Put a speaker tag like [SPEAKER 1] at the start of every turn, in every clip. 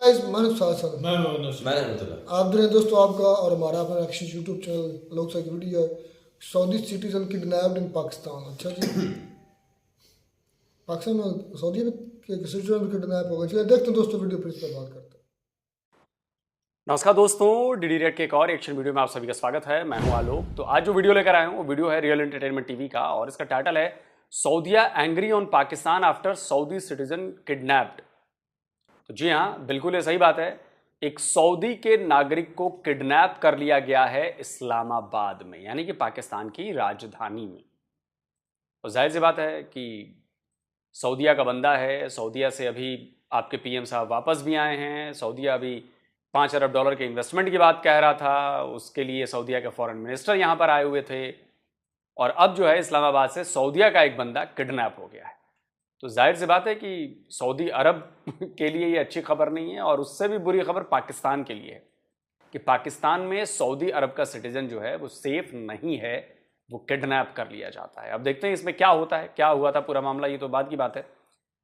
[SPEAKER 1] मैंने आप देख रहे हैं दोस्तों आपका और हमारा अपना एक्शन यूट्यूब चैनल लोग की वीडियो है। सऊदी सिटीजन किडनैप्ड इन पाकिस्तान। अच्छा जी, पाकिस्तान में सऊदी में सिटीजन भी किडनैप हो गए। चलिए देखते हैं दोस्तों वीडियो, फिर इस पर बात करते हैं।
[SPEAKER 2] नमस्कार दोस्तों, डीडी रेड के एक और एक्शन वीडियो में आप सभी का स्वागत है। मैं हूं आलोक। तो आज जो वीडियो लेकर आया हूं वो वीडियो है रियल एंटरटेनमेंट टीवी का और इसका टाइटल है Saudia angry on Pakistan after Saudi citizen kidnapped. तो जी हाँ, बिल्कुल ये सही बात है। एक सऊदी के नागरिक को किडनैप कर लिया गया है इस्लामाबाद में, यानी कि पाकिस्तान की राजधानी में। और जाहिर सी बात है कि सऊदीया का बंदा है। सऊदीया से अभी आपके पीएम साहब वापस भी आए हैं। सऊदीया अभी $5 अरब के इन्वेस्टमेंट की बात कह रहा था, उसके लिए सऊदीया के फॉरेन मिनिस्टर यहाँ पर आए हुए थे। और अब जो है इस्लामाबाद से सऊदीया का एक बंदा किडनैप हो गया है। तो जाहिर सी बात है कि सऊदी अरब के लिए ये अच्छी खबर नहीं है, और उससे भी बुरी खबर पाकिस्तान के लिए है कि पाकिस्तान में सऊदी अरब का सिटीजन जो है वो सेफ नहीं है, वो किडनैप कर लिया जाता है। अब देखते हैं इसमें क्या होता है, क्या हुआ था पूरा मामला, ये तो बाद की बात है।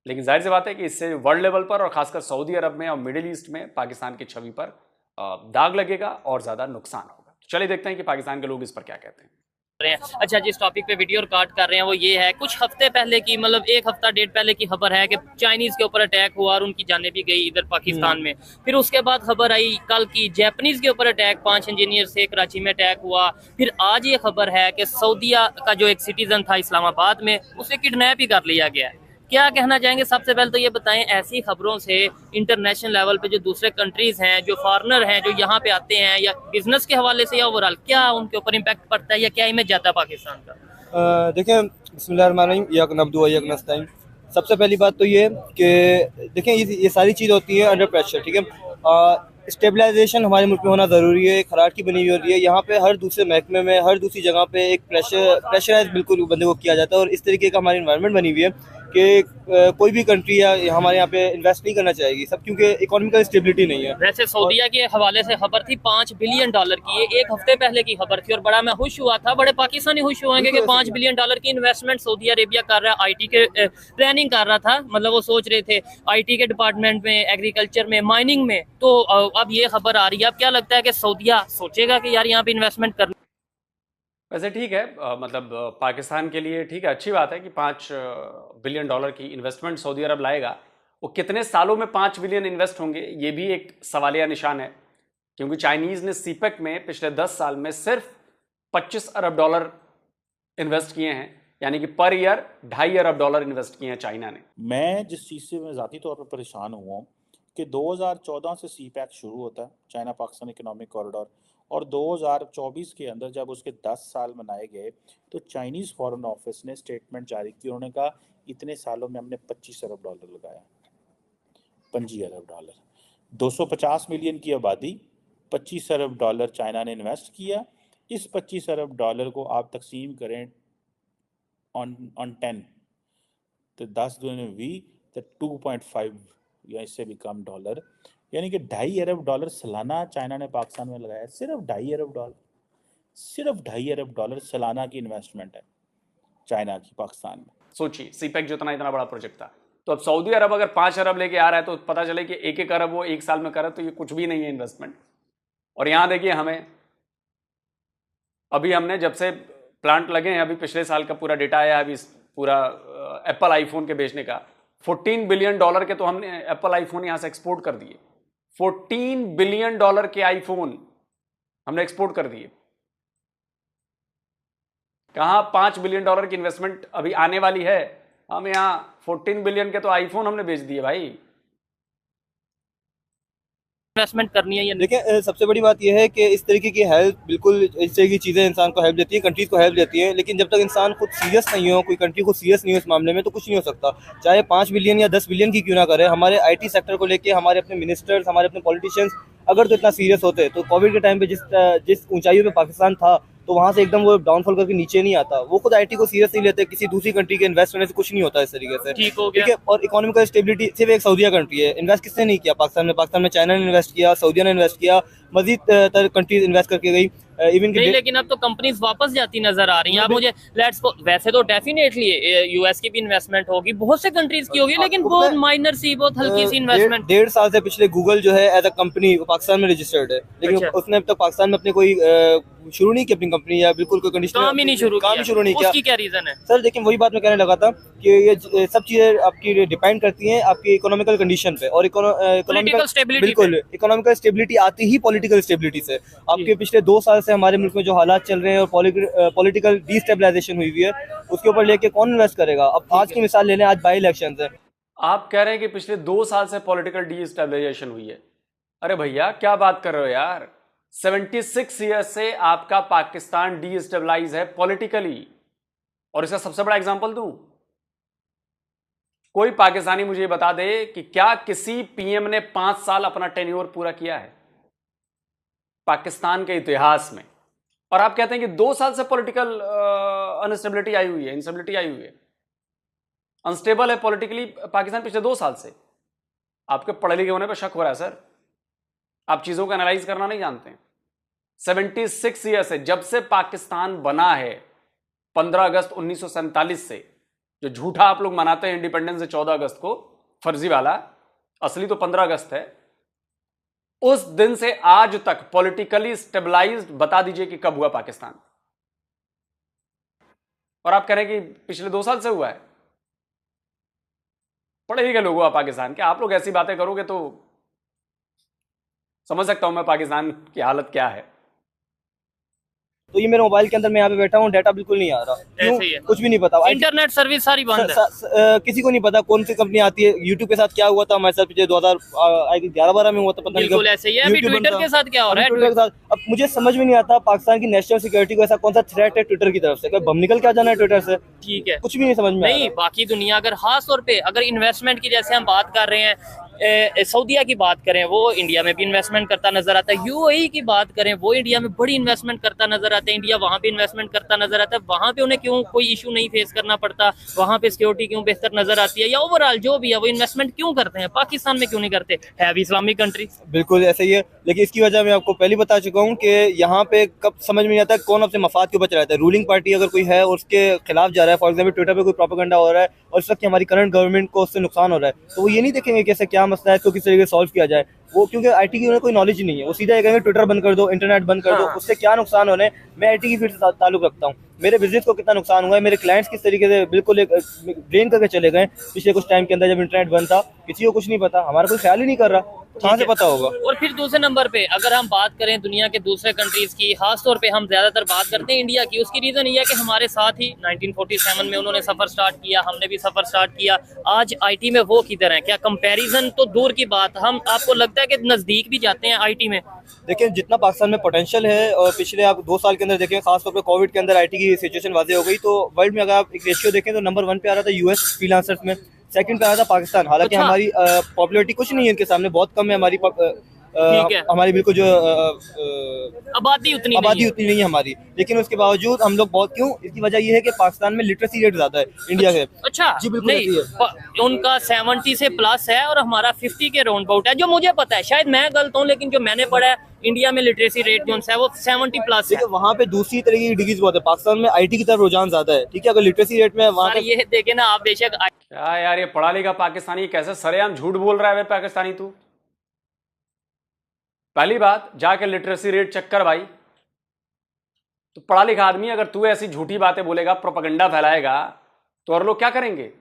[SPEAKER 2] लेकिन जाहिर सी बात है कि इससे वर्ल्ड लेवल पर और खासकर सऊदी अरब में और मिडिल ईस्ट में पाकिस्तान की छवि पर दाग लगेगा और ज़्यादा नुकसान होगा। चलिए देखते हैं कि पाकिस्तान के लोग इस पर क्या कहते हैं।
[SPEAKER 3] अच्छा, जिस टॉपिक पे वीडियो रिकॉर्ड कर रहे हैं वो ये है, कुछ हफ्ते पहले की, मतलब एक हफ्ता डेढ़ पहले की खबर है कि चाइनीज के ऊपर अटैक हुआ और उनकी जानें भी गई इधर पाकिस्तान में। फिर उसके बाद खबर आई कल की जापानीज के ऊपर अटैक, 5 इंजीनियर से कराची में अटैक हुआ। फिर आज ये खबर है कि सऊदीया का जो एक सिटीजन था इस्लामाबाद में, उसे किडनैप ही कर लिया गया है। क्या कहना चाहेंगे? सबसे पहले तो ये बताएं, ऐसी खबरों से इंटरनेशनल लेवल पे जो दूसरे कंट्रीज हैं, जो फॉरेनर हैं, जो यहाँ पे आते हैं, या बिजनेस के हवाले से या ओवरऑल क्या उनके ऊपर इम्पैक्ट पड़ता है, या क्या इमेज जाता है पाकिस्तान का?
[SPEAKER 4] देखें, बिस्मिल्लाहिर्रहमानिर्रहीम, यक नब्दु व यक नस्तईन। सबसे पहली बात तो ये कि देखें ये सारी चीज़ होती है अंडर प्रेशर, ठीक है। स्टेबलाइजेशन हमारे मुल्क में होना ज़रूरी है। खराट की बनी हुई होती है यहाँ पे, हर दूसरे महकमे में, हर दूसरी जगह पे एक प्रेशराइज बिल्कुल बंदे को किया जाता है। और इस तरीके का हमारी इन्वायरमेंट बनी हुई है कि कोई भी कंट्री या हमारे यहाँ पे इन्वेस्ट नहीं करना चाहेगी सब, क्योंकि इकोनॉमिकल स्टेबिलिटी नहीं है।
[SPEAKER 3] वैसे सऊदीया के हवाले से खबर थी $5 बिलियन की, ये एक हफ्ते पहले की खबर थी और बड़ा मैं खुश हुआ था, बड़े पाकिस्तानी खुश हुएंगे कि $5 बिलियन की इन्वेस्टमेंट सऊदी अरेबिया कर रहा है। आईटी के प्लानिंग कर रहा था, मतलब वो सोच रहे थे आईटी के डिपार्टमेंट में, एग्रीकल्चर में, माइनिंग में। तो अब ये खबर आ रही है। अब क्या लगता है कि सऊदीया सोचेगा कि यार यहाँ पे इन्वेस्टमेंट करना?
[SPEAKER 2] वैसे ठीक है, मतलब पाकिस्तान के लिए ठीक है, अच्छी बात है कि $5 बिलियन की इन्वेस्टमेंट सऊदी अरब लाएगा। वो कितने सालों में 5 बिलियन इन्वेस्ट होंगे, ये भी एक सवालिया निशान है, क्योंकि चाइनीज ने सीपेक में पिछले 10 साल में सिर्फ $25 अरब इन्वेस्ट किए हैं, यानी कि पर ईयर $2.5 अरब इन्वेस्ट किए हैं चाइना ने।
[SPEAKER 5] मैं जिस चीज़ से मैं ज़ाती तौर पर परेशान हुआ हूँ कि 2014 से सीपैक शुरू होता है, चाइना पाकिस्तान इकोनॉमिक कॉरिडोर, और 2024 के अंदर जब उसके 10 साल मनाए गए तो चाइनीज़ फॉरेन ऑफिस ने स्टेटमेंट जारी की। उन्होंने कहा इतने सालों में हमने $25 अरब लगाया, $25 अरब, 250 मिलियन की आबादी, $25 अरब चाइना ने इन्वेस्ट किया। इस $25 अरब को आप तकसीम करें ऑन 10, तो 10 दूनी 20, तो 2.5 या इससे भी कम डॉलर, यानी कि $2.5 अरब सालाना चाइना ने पाकिस्तान में लगाया। सिर्फ $2.5 अरब, सिर्फ $2.5 अरब सालाना की इन्वेस्टमेंट है चाइना की पाकिस्तान में।
[SPEAKER 2] सोचिए, सीपेक जो इतना बड़ा प्रोजेक्ट था, तो अब सऊदी अरब अगर 5 अरब लेके आ रहा है तो पता चले कि 1-1 अरब वो 1 साल में करे, तो ये कुछ भी नहीं है इन्वेस्टमेंट। और यहाँ देखिए, हमने जब से प्लांट लगे हैं, अभी पिछले साल का पूरा डेटा आया, अभी पूरा एप्पल आईफोन के बेचने का $14 बिलियन के तो हमने एप्पल आईफोन यहाँ से एक्सपोर्ट कर दिए। $14 बिलियन के आईफोन हमने एक्सपोर्ट कर दिए। कहां $5 बिलियन की इन्वेस्टमेंट अभी आने वाली है, हम यहां 14 बिलियन के तो आईफोन हमने बेच दिए भाई।
[SPEAKER 3] इन्वेस्टमेंट करनी है या
[SPEAKER 4] देखिए, सबसे बड़ी बात यह है कि इस तरीके की हेल्प, बिल्कुल इस तरह की चीज़ें इंसान को हेल्प देती है, कंट्रीज को हेल्प देती है, लेकिन जब तक इंसान खुद सीरियस नहीं हो, कोई कंट्री खुद सीरियस नहीं हो इस मामले में, तो कुछ नहीं हो सकता। चाहे 5 बिलियन या 10 बिलियन की क्यों ना करे, हमारे आईटी सेक्टर को लेके हमारे अपने मिनिस्टर्स, हमारे अपने पॉलिटिशियंस अगर तो इतना सीरियस होते तो कोविड के टाइम पे जिस ऊंचाइयों पे पाकिस्तान था, तो वहाँ से एकदम वो डाउनफॉल करके नीचे नहीं आता। वो खुद आईटी को सीरियस नहीं लेते, किसी दूसरी कंट्री के इन्वेस्ट करने से कुछ नहीं होता इस तरीके से,
[SPEAKER 3] ठीक हो गया।
[SPEAKER 4] ठीक है। और इकोनॉमिकल स्टेबिलिटी सिर्फ एक सऊदीया कंट्री है, इन्वेस्ट किसने नहीं किया पाकिस्तान में? पाकिस्तान में चाइना ने इन्वेस्ट किया, सऊदीया ने इन्वेस्ट किया, मजीद कंट्रीज इन्वेस्ट करके गई। इवन
[SPEAKER 3] नहीं, लेकिन अब तो कंपनीज वापस जाती नजर आ रही हैं। अब मुझे वैसे तो डेफिनेटली यूएस की भी इन्वेस्टमेंट होगी, बहुत से कंट्रीज की होगी, लेकिन बहुत माइनर सी, बहुत हल्की सी इन्वेस्टमेंट।
[SPEAKER 4] 1.5 साल से पिछले गूगल जो है एज अ कंपनी पाकिस्तान में रजिस्टर्ड है, लेकिन
[SPEAKER 3] अच्छा।
[SPEAKER 4] उसने अब तक पाकिस्तान में अपने कोई शुरू नहीं की अपनी कंपनी, या बिल्कुल कोई कंडीशन
[SPEAKER 3] काम ही नहीं शुरू किया। उसकी क्या रीजन है
[SPEAKER 4] सर? देखिए वही बात मैं कहने लगा था कि ये सब चीजें आपकी डिपेंड करती हैं आपकी इकोनॉमिकल कंडीशन पे, और
[SPEAKER 3] Political stability
[SPEAKER 4] बिल्कुल इकोनॉमिकल स्टेबिलिटी आती ही पॉलिटिकल स्टेबिलिटी से। आपके पिछले 2 साल से हमारे मुल्क में जो हालात चल रहे हैं और पॉलिटिकल डिस्टेबलाइजेशन हुई है, उसके ऊपर लेके कौन इन्वेस्ट करेगा? अब आज की मिसाल ले लें, आज बाई इलेक्शन है।
[SPEAKER 2] आप कह रहे हैं कि पिछले 2 साल से पॉलिटिकल डीस्टेबलाइजेशन हुई है। अरे भैया क्या बात कर रहे हो यार, 76 ईयर्स से आपका पाकिस्तान डीस्टेबलाइज है पॉलिटिकली। और इसका सबसे बड़ा एग्जांपल दूं, कोई पाकिस्तानी मुझे ये बता दे कि क्या किसी पीएम ने 5 साल अपना टेन्योर पूरा किया है पाकिस्तान के इतिहास में? और आप कहते हैं कि 2 साल से पॉलिटिकल अनस्टेबिलिटी आई हुई है, इंस्टेबिलिटी आई हुई है, अनस्टेबल है पॉलिटिकली पाकिस्तान पिछले 2 साल से। आपके पढ़े लिखे होने पर शक हो रहा है सर, आप चीजों को एनालाइज करना नहीं जानते हैं। 76 ईयर से, जब से पाकिस्तान बना है 15 अगस्त 1947 से, जो झूठा आप लोग मनाते हैं इंडिपेंडेंस से 14 अगस्त को, फर्जी वाला, असली तो 15 अगस्त है। उस दिन से आज तक पॉलिटिकली स्टेबलाइज्ड बता दीजिए कि कब हुआ पाकिस्तान? और आप कह रहे हैं कि पिछले 2 साल से हुआ है। पढ़े लिखे लोग हो पाकिस्तान के, आप लोग ऐसी बातें करोगे तो समझ सकता हूं मैं पाकिस्तान की हालत क्या है।
[SPEAKER 4] तो ये मेरे मोबाइल के अंदर मैं यहाँ पे बैठा हूँ, डाटा बिल्कुल नहीं आ रहा। क्यों? कुछ भी नहीं पता।
[SPEAKER 3] इंटरनेट सर्विस सारी बंद है।
[SPEAKER 4] किसी को नहीं पता कौन सी कंपनी आती है। यूट्यूब के साथ क्या हुआ था हमारे साथ पिछले 2011-12 में हुआ था, पता नहीं।
[SPEAKER 3] बिल्कुल ऐसे ही है। अभी ट्विटर के साथ क्या हो रहा है?
[SPEAKER 4] ट्विटर के साथ अब मुझे समझ में नहीं आता पाकिस्तान की नेशनल सिक्योरिटी को ऐसा कौन सा थ्रेट है ट्विटर की तरफ से? क्या बम निकल के आ जाना है ट्विटर से?
[SPEAKER 3] ठीक है,
[SPEAKER 4] कुछ भी नहीं समझ में
[SPEAKER 3] नहीं। बाकी दुनिया अगर खास तौर पे अगर इन्वेस्टमेंट की जैसे हम बात कर रहे हैं, सऊदीया की बात करें, वो इंडिया में भी इन्वेस्टमेंट करता नजर आता है। यूएई की बात करें, वो इंडिया में बड़ी इन्वेस्टमेंट करता नजर आता है। इंडिया वहां पे इन्वेस्टमेंट करता नजर आता है। वहां पे उन्हें क्यों कोई इशू नहीं फेस करना पड़ता? वहां पे सिक्योरिटी क्यों बेहतर नजर आती है? या ओवरऑल जो भी है वो इन्वेस्टमेंट क्यों करते हैं? पाकिस्तान में क्यों नहीं करते? है भी इस्लामिक कंट्री।
[SPEAKER 4] बिल्कुल ऐसा ही है, लेकिन इसकी वजह मैं आपको पहले बता चुका हूँ कि यहाँ पे कब समझ में नहीं आता कौन अपने मफाद के ऊपर चलाता है। रूलिंग पार्टी अगर कोई है और उसके खिलाफ जा रहा है, फॉर एग्जाम्पल ट्विटर पे कोई प्रोपेगेंडा हो रहा है और इस वक्त हमारी करंट गवर्नमेंट को उससे नुकसान हो रहा है, तो वो ये नहीं देखेंगे कैसे क्या मसला है, तो किस तरीके से सॉल्व किया जाए। वो क्योंकि आईटी की उन्हें कोई नॉलेज नहीं है, वो सीधा ये कहेंगे ट्विटर बंद कर दो, इंटरनेट बंद कर दो, उससे क्या नुकसान होने। मैं आईटी की फील्ड से ताल्लुक रखता हूँ, मेरे बिजनेस को कितना नुकसान हुआ है, मेरे क्लाइंट्स किस तरीके से बिल्कुल ड्रेन करके चले गए पिछले कुछ टाइम के अंदर जब इंटरनेट बंद था। किसी को कुछ नहीं पता, हमारा कोई ख्याल ही नहीं कर रहा, कहाँ से पता होगा।
[SPEAKER 3] और फिर दूसरे नंबर पे अगर हम बात करें दुनिया के दूसरे कंट्रीज की, खास तौर पे हम ज्यादातर बात करते हैं इंडिया की, उसकी रीजन ये है कि हमारे साथ ही 1947 में उन्होंने सफर स्टार्ट किया, हमने भी सफर स्टार्ट किया। आज आईटी में वो किधर है? क्या कंपैरिजन तो दूर की बात, हम आपको लगता है कि नजदीक भी जाते हैं आईटी में?
[SPEAKER 4] देखिए जितना पाकिस्तान में पोटेंशियल है, और पिछले आप 2 साल के अंदर देखें, खासतौर पे कोविड के अंदर आईटी की सिचुएशन वाज़ेह हो गई, तो वर्ल्ड में अगर आप एक रेशियो देखें तो नंबर 1 पे आ रहा था यूएस फ्रीलांसर्स में, सेकंड पे आ रहा था पाकिस्तान। हालांकि हमारी पॉपुलैरिटी कुछ नहीं है इनके सामने, बहुत कम है हमारी हमारी बिल्कुल जो
[SPEAKER 3] आबादी उतनी
[SPEAKER 4] नहीं है हमारी, लेकिन उसके बावजूद हम लोग बहुत क्यों, इसकी वजह यह है कि पाकिस्तान में लिटरेसी रेट ज्यादा है इंडिया से।
[SPEAKER 3] अच्छा
[SPEAKER 4] जी बिल्कुल
[SPEAKER 3] नहीं, उनका 70 से प्लस है और हमारा 50 के राउंड अबाउट है, जो मुझे पता है, शायद मैं गलत हूँ, लेकिन जो मैंने पढ़ा है इंडिया में लिटरेसी रेट जो है वो 70 प्लस है।
[SPEAKER 4] वहाँ पे दूसरी तरह की डिग्रीज बहुत है, पाकिस्तान में आईटी की तरफ रुझान ज्यादा है। ठीक है, अगर लिटरेसी रेट में वहाँ
[SPEAKER 3] ये देखे ना आप, बेशक
[SPEAKER 2] क्या यार ये पढ़ा लिखा पाकिस्तानी कैसे सरेआम झूठ बोल रहा है पाकिस्तानी तू? पहली बात, जाके लिटरेसी रेट चेक कर भाई। तो पढ़ा लिखा आदमी अगर तू ऐसी झूठी बातें बोलेगा, प्रोपेगेंडा फैलाएगा, तो और लोग क्या करेंगे?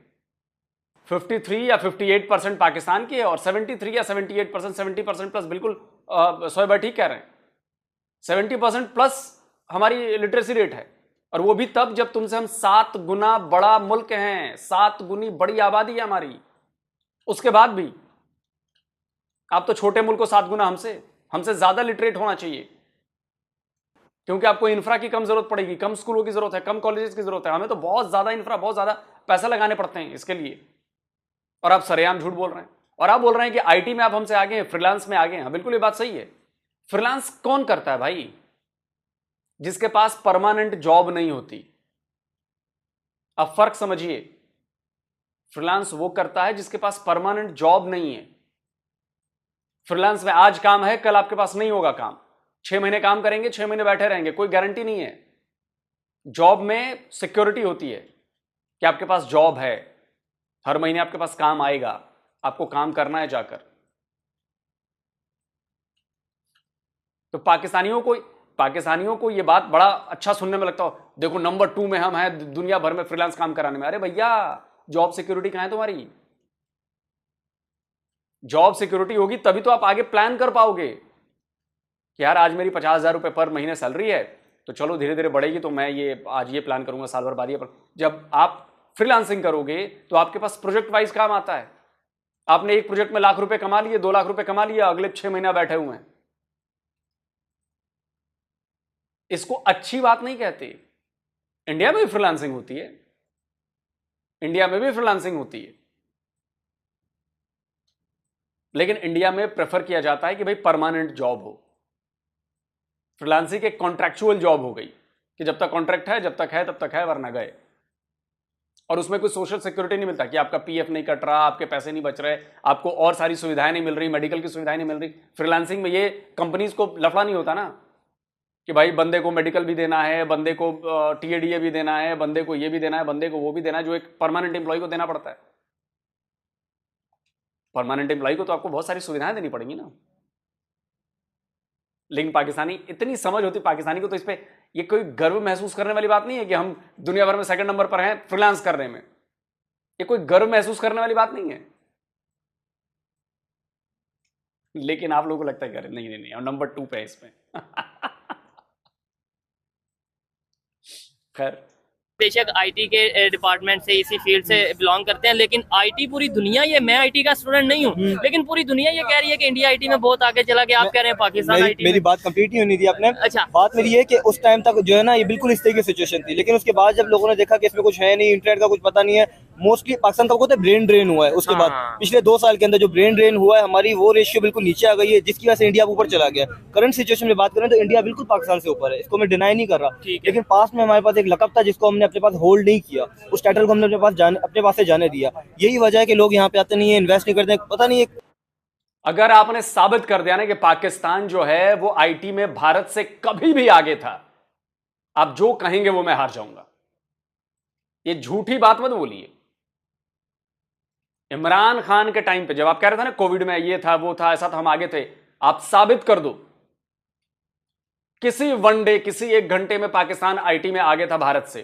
[SPEAKER 2] 53 या 58% पाकिस्तान की है और 73 या 78%, 70% प्लस, बिल्कुल सोए भाई ठीक कह रहे हैं, 70% प्लस हमारी लिटरेसी रेट है। और वो भी तब जब तुमसे हम 7 गुना बड़ा मुल्क हैं, 7 गुनी बड़ी आबादी है हमारी। उसके बाद भी आप तो छोटे मुल्क को 7 गुना हमसे ज्यादा लिटरेट होना चाहिए, क्योंकि आपको इंफ्रा की कम जरूरत पड़ेगी, कम स्कूलों की जरूरत है, कम कॉलेजेस की जरूरत है। हमें तो बहुत ज्यादा इंफ्रा, बहुत ज्यादा पैसा लगाने पड़ते हैं इसके लिए, और आप सरेआम झूठ बोल रहे हैं। और आप बोल रहे हैं कि आईटी में आप हमसे आगे हैं, फ्रीलांस में आगे हैं। बिल्कुल ये बात सही है। फ्रीलांस कौन करता है भाई? जिसके पास परमानेंट जॉब नहीं होती। अब फर्क समझिए, फ्रीलांस वो करता है जिसके पास परमानेंट जॉब नहीं है। फ्रीलांस में आज काम है, कल आपके पास नहीं होगा काम। 6 महीने काम करेंगे, 6 महीने बैठे रहेंगे, कोई गारंटी नहीं है। जॉब में सिक्योरिटी होती है कि आपके पास जॉब है, हर महीने आपके पास काम आएगा, आपको काम करना है जाकर। तो पाकिस्तानियों को यह बात बड़ा अच्छा सुनने में लगता हो, देखो नंबर 2 में हम हैं दुनिया भर में फ्रीलांस काम कराने में। अरे भैया, जॉब सिक्योरिटी कहां है तुम्हारी? जॉब सिक्योरिटी होगी तभी तो आप आगे प्लान कर पाओगे कि यार आज मेरी 50,000 रुपए पर महीने सैलरी है, तो चलो धीरे धीरे बढ़ेगी तो मैं आज ये प्लान करूंगा, साल भर बाद ये। जब आप फ्रीलांसिंग करोगे तो आपके पास प्रोजेक्ट वाइज काम आता है। आपने एक प्रोजेक्ट में लाख रुपए कमा लिए, 2 लाख रुपए कमा लिए, अगले 6 महीना बैठे हुए हैं। इसको अच्छी बात नहीं कहते। इंडिया में भी फ्रीलांसिंग होती है, इंडिया में भी फ्रीलांसिंग होती है, लेकिन इंडिया में प्रेफर किया जाता है कि भाई परमानेंट जॉब हो। फ्रीलांसिंग एक कॉन्ट्रैक्चुअल जॉब हो गई कि जब तक कॉन्ट्रैक्ट है, जब तक है तब तक है, वरना गए। और उसमें कोई सोशल सिक्योरिटी नहीं मिलता कि आपका पीएफ नहीं कट रहा, आपके पैसे नहीं बच रहे, आपको और सारी सुविधाएं नहीं मिल रही, मेडिकल की सुविधाएं नहीं मिल रही। फ्रीलांसिंग में ये कंपनीज को लफड़ा नहीं होता ना कि भाई बंदे को मेडिकल भी देना है, बंदे को टीएडीए भी देना है, बंदे को ये भी देना है, बंदे को वो भी देना है, जो एक परमानेंट एम्प्लॉय को देना पड़ता है। परमानेंट एम्प्लॉय को तो आपको बहुत सारी सुविधाएं देनी पड़ेंगी ना। लेकिन पाकिस्तानी, इतनी समझ होती पाकिस्तानी को, तो इस पे ये कोई गर्व महसूस करने वाली बात नहीं है कि हम दुनिया भर में सेकंड नंबर पर हैं फ्रीलांस करने में। ये कोई गर्व महसूस करने वाली बात नहीं है। लेकिन आप लोगों को लगता है कि नहीं नहीं नहीं, हम नंबर 2 पे है इसमें। खैर,
[SPEAKER 3] बेशक आईटी के डिपार्टमेंट से, इसी फील्ड से बिलोंग करते हैं, लेकिन आईटी पूरी दुनिया, ये मैं आईटी का स्टूडेंट नहीं हूँ, लेकिन पूरी दुनिया ये कह रही है कि इंडिया आईटी में बहुत आगे चला गया। आप कह रहे हैं पाकिस्तान आईटी
[SPEAKER 4] मेरी बात कंप्लीट नहीं होनी थी आपने।
[SPEAKER 3] अच्छा,
[SPEAKER 4] बात मेरी है कि उस टाइम तक जो है ना ये बिल्कुल इस तरह की सिचुएशन थी, लेकिन उसके बाद जब लोगों ने देखा कि इसमें कुछ है नहीं, इंटरनेट का कुछ पता नहीं है, मोस्टली पाकिस्तान का होता है ब्रेन ड्रेन हुआ है। उसके बाद पिछले 2 साल के अंदर जो ब्रेन ड्रेन हुआ है, हमारी वो रेशियो बिल्कुल नीचे आ गई है, जिसकी वजह से इंडिया ऊपर चला गया। करंट सिचुएशन में बात करें तो इंडिया बिल्कुल पाकिस्तान से ऊपर है, इसको मैं डिनाई नहीं कर रहा। लेकिन पास में हमारे पास एक लकब था जिसको हमने अपने पास होल्ड नहीं किया, उस टाइटल को हमने अपने पास से जाने दिया। यही वजह है कि लोग यहाँ पे आते नहीं है, इन्वेस्ट नहीं करते हैं, पता नहीं है।
[SPEAKER 2] अगर आपने साबित कर दिया ना कि पाकिस्तान जो है वो आईटी में भारत से कभी भी आगे था, आप जो कहेंगे वो मैं हार जाऊंगा। ये झूठी बात मत बोलिए। इमरान खान के टाइम पे जब आप कह रहे थे ना कोविड में ये था वो था ऐसा था, हम आगे थे, आप साबित कर दो किसी वनडे, किसी 1 घंटे में पाकिस्तान आईटी में आगे था भारत से।